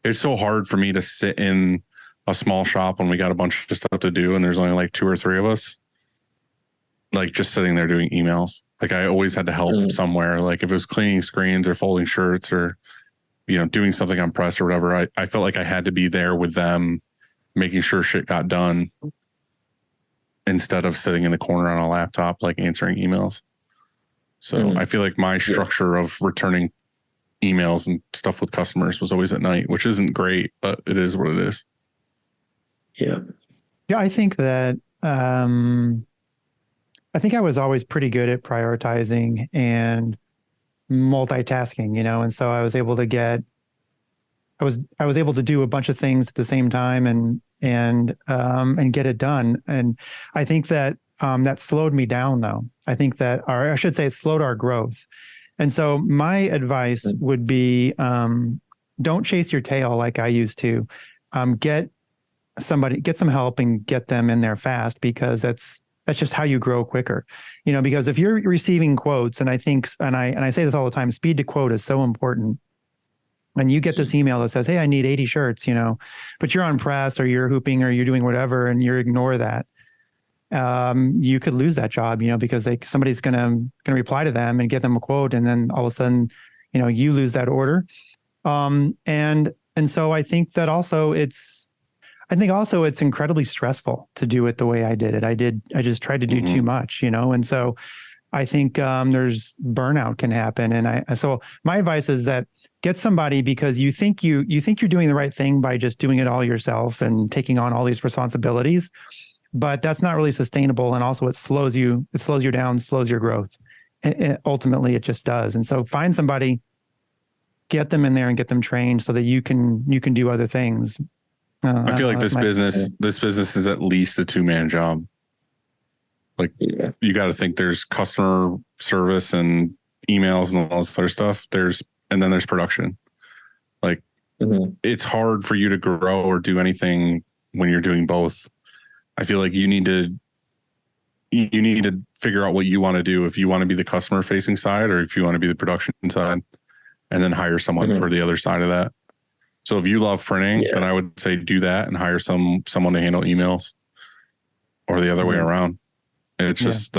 [SPEAKER 3] It's so hard for me to sit in a small shop when we got a bunch of stuff to do and there's only like 2 or 3 of us, like just sitting there doing emails. Like I always had to help somewhere. Like if it was cleaning screens or folding shirts or, you know, doing something on press or whatever, I felt like I had to be there with them, making sure shit got done instead of sitting in the corner on a laptop, like answering emails. So I feel like my structure of returning emails and stuff with customers was always at night, which isn't great, but it is what it is.
[SPEAKER 5] Yeah.
[SPEAKER 4] Yeah, I think that I think I was always pretty good at prioritizing and multitasking, you know, and so I was able to do a bunch of things at the same time and get it done. And I think that that slowed me down though. I think that, or I should say it slowed our growth. And so my advice would be, don't chase your tail like I used to. Get some help and get them in there fast, because that's just how you grow quicker. You know, because if you're receiving quotes, and I think, and I say this all the time, speed to quote is so important. And you get this email that says, hey, I need 80 shirts, you know, but you're on press or you're hooping or you're doing whatever, and you ignore that. You could lose that job, you know, because somebody's gonna reply to them and get them a quote, and then all of a sudden, you know, you lose that order. And so I think that also it's incredibly stressful to do it the way I did it. I just tried to do too much, you know, and so I think there's burnout can happen. And so my advice is that get somebody, because you think you're doing the right thing by just doing it all yourself and taking on all these responsibilities, but that's not really sustainable. And also it slows you down, slows your growth. And ultimately it just does. And so find somebody, get them in there and get them trained so that you can do other things.
[SPEAKER 3] I feel like this business is at least a 2-man job. Like you got to think there's customer service and emails and all this other stuff. And then there's production. Like it's hard for you to grow or do anything when you're doing both. I feel like you need to figure out what you want to do. If you want to be the customer facing side, or if you want to be the production side, and then hire someone for the other side of that. So if you love printing, then I would say do that and hire someone to handle emails, or the other way around. It's just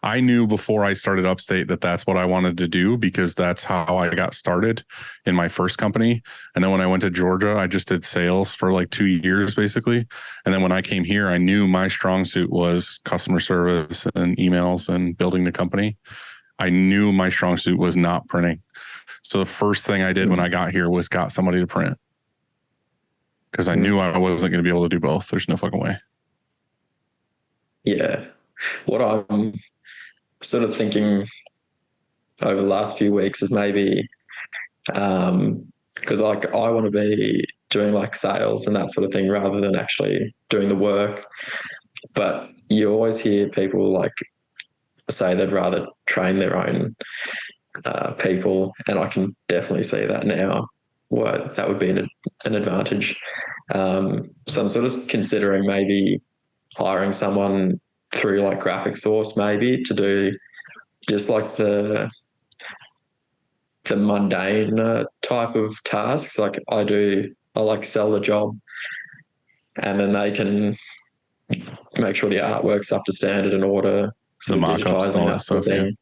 [SPEAKER 3] I knew before I started Upstate that's what I wanted to do, because that's how I got started in my first company. And then when I went to Georgia, I just did sales for like 2 years basically. And then when I came here, I knew my strong suit was customer service and emails and building the company. I knew my strong suit was not printing. So the first thing I did when I got here was got somebody to print, because I knew I wasn't going to be able to do both. There's no fucking way.
[SPEAKER 5] Yeah. What I'm sort of thinking over the last few weeks is maybe, because like I want to be doing like sales and that sort of thing rather than actually doing the work. But you always hear people like say they'd rather train their own people, and I can definitely see that now. What that would be an advantage. So I'm sort of considering maybe hiring someone through like Graphic Source, maybe to do just like the mundane type of tasks. Like I like sell the job, and then they can make sure the artwork's up to standard and order, sort of digitizing that sort of thing.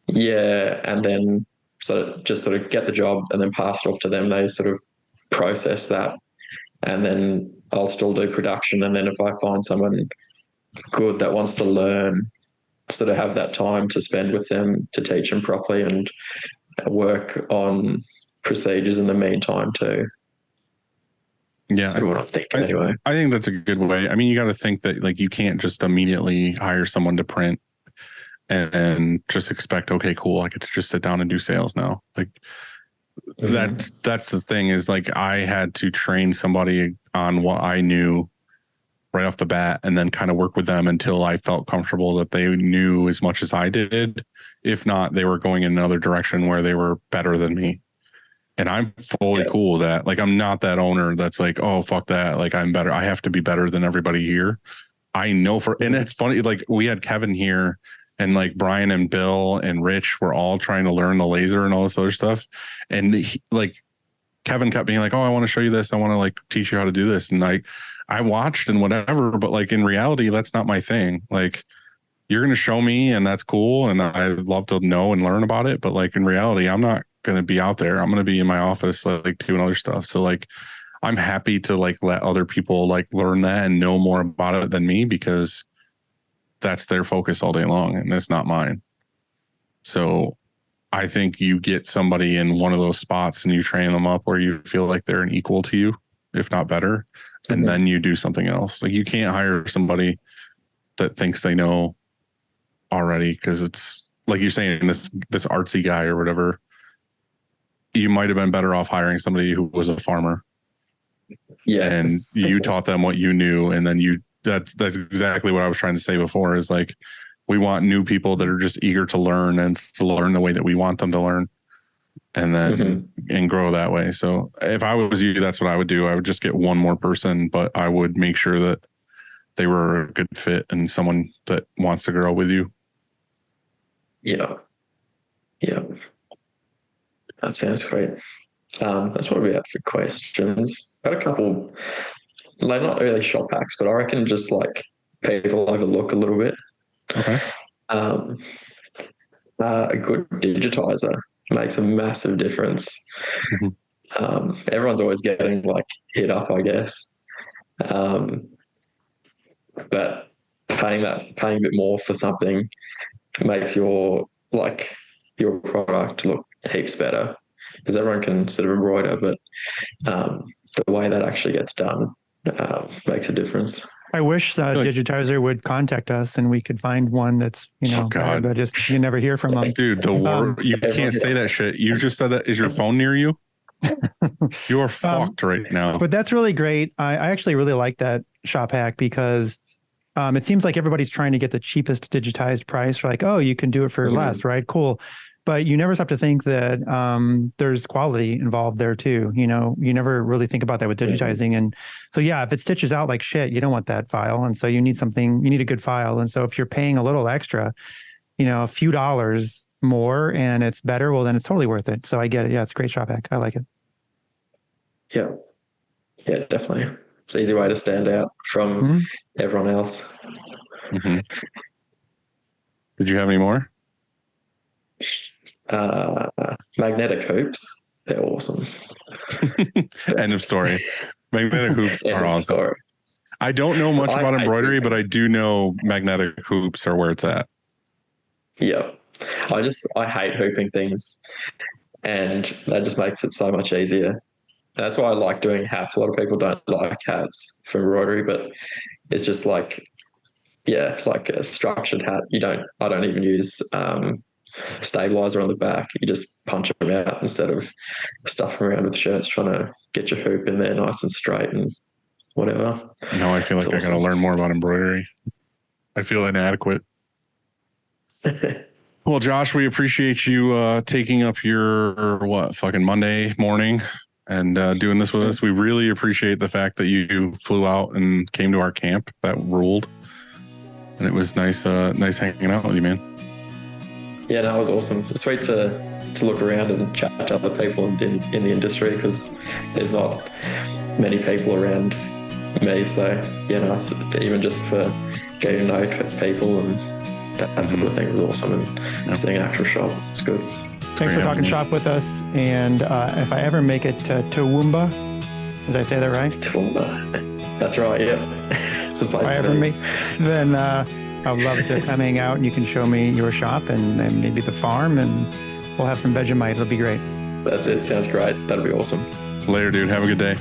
[SPEAKER 5] Yeah, and then sort of get the job and then pass it off to them. They sort of process that, and then I'll still do production. And then if I find someone good that wants to learn, sort of have that time to spend with them to teach them properly and work on procedures in the meantime too.
[SPEAKER 3] Yeah.
[SPEAKER 5] That's what I'm thinking anyway.
[SPEAKER 3] I think that's a good way. I mean, you got to think that like you can't just immediately hire someone to print and just expect, okay, cool, I get to just sit down and do sales now. Like that's the thing is like I had to train somebody on what I knew right off the bat and then kind of work with them until I felt comfortable that they knew as much as I did. If not, they were going in another direction where they were better than me. And I'm fully cool with that. Like, I'm not that owner that's like, oh, fuck that. Like, I'm better. I have to be better than everybody here. I know and it's funny. Like, we had Kevin here and like Brian and Bill and Rich were all trying to learn the laser and all this other stuff. And like, Kevin kept being like, oh, I want to show you this. I want to like teach you how to do this. And I watched and whatever, but like in reality, that's not my thing. Like, you're going to show me and that's cool. And I'd love to know and learn about it. But like in reality, I'm not going to be out there. I'm going to be in my office, like doing other stuff. So like, I'm happy to like let other people like learn that and know more about it than me because that's their focus all day long. And it's not mine. So I think you get somebody in one of those spots and you train them up where you feel like they're an equal to you, if not better. And then you do something else. Like you can't hire somebody that thinks they know already because it's like you're saying this artsy guy or whatever. You might have been better off hiring somebody who was a farmer. Yeah. And you taught them what you knew. And then that's exactly what I was trying to say before is like, we want new people that are just eager to learn and to learn the way that we want them to learn and then and grow that way. So if I was you, that's what I would do. I would just get one more person, but I would make sure that they were a good fit and someone that wants to grow with you. Yeah.
[SPEAKER 5] Yeah. That sounds great. That's what we have for questions. Got a couple, like not really shop hacks, but I reckon just like people overlook a little bit.
[SPEAKER 3] Okay.
[SPEAKER 5] A good digitizer makes a massive difference. Everyone's always getting like hit up, I guess. But paying a bit more for something makes your product look heaps better because everyone can sort of embroider, but the way that actually gets done makes a difference.
[SPEAKER 4] I wish Digitizer would contact us and we could find one that's, better, but just you never hear from them.
[SPEAKER 3] Dude, you can't say that shit. You just said that. Is your phone near you? You're fucked right now.
[SPEAKER 4] But that's really great. I actually really like that shop hack because it seems like everybody's trying to get the cheapest digitized price. Like, oh, you can do it for less, right? Cool. But you never stop to think that there's quality involved there too. You never really think about that with digitizing. And so, yeah, if it stitches out like shit, you don't want that file. And so you need a good file. And so if you're paying a little extra, a few dollars more and it's better, well, then it's totally worth it. So I get it. Yeah, it's a great shop hack. I like it.
[SPEAKER 5] Yeah. Yeah, definitely. It's an easy way to stand out from everyone else.
[SPEAKER 3] Did you have any more?
[SPEAKER 5] Magnetic hoops, they're awesome.
[SPEAKER 3] End of story. Magnetic hoops are awesome.
[SPEAKER 5] Story.
[SPEAKER 3] I don't know much about embroidery, but I do know magnetic hoops are where it's at.
[SPEAKER 5] Yeah. I hate hooping things and that just makes it so much easier. That's why I like doing hats. A lot of people don't like hats for embroidery, but it's just like a structured hat. I don't even use stabilizer on the back. You just punch them out instead of stuffing around with shirts trying to get your hoop in there nice and straight and whatever.
[SPEAKER 3] No, I feel like I got to learn more about embroidery. I feel inadequate. Well, Josh, we appreciate you taking up your fucking Monday morning and doing this with us. We really appreciate the fact that you flew out and came to our camp. That ruled. And it was nice hanging out with you, man.
[SPEAKER 5] Yeah, no, it was awesome. It's sweet to look around and chat to other people in the industry because there's not many people around me. So, even just for getting to know people and that sort of thing was awesome. And seeing an actual shop, it's good.
[SPEAKER 4] Thanks for talking shop with us. And if I ever make it to Toowoomba, did I say that right?
[SPEAKER 5] Toowoomba. That's right, yeah. It's the place
[SPEAKER 4] to be. Then I'd love to come hang out and you can show me your shop and maybe the farm and we'll have some Vegemite. It'll be great.
[SPEAKER 5] That's it. Sounds great. That'll be awesome.
[SPEAKER 3] Later, dude. Have a good day.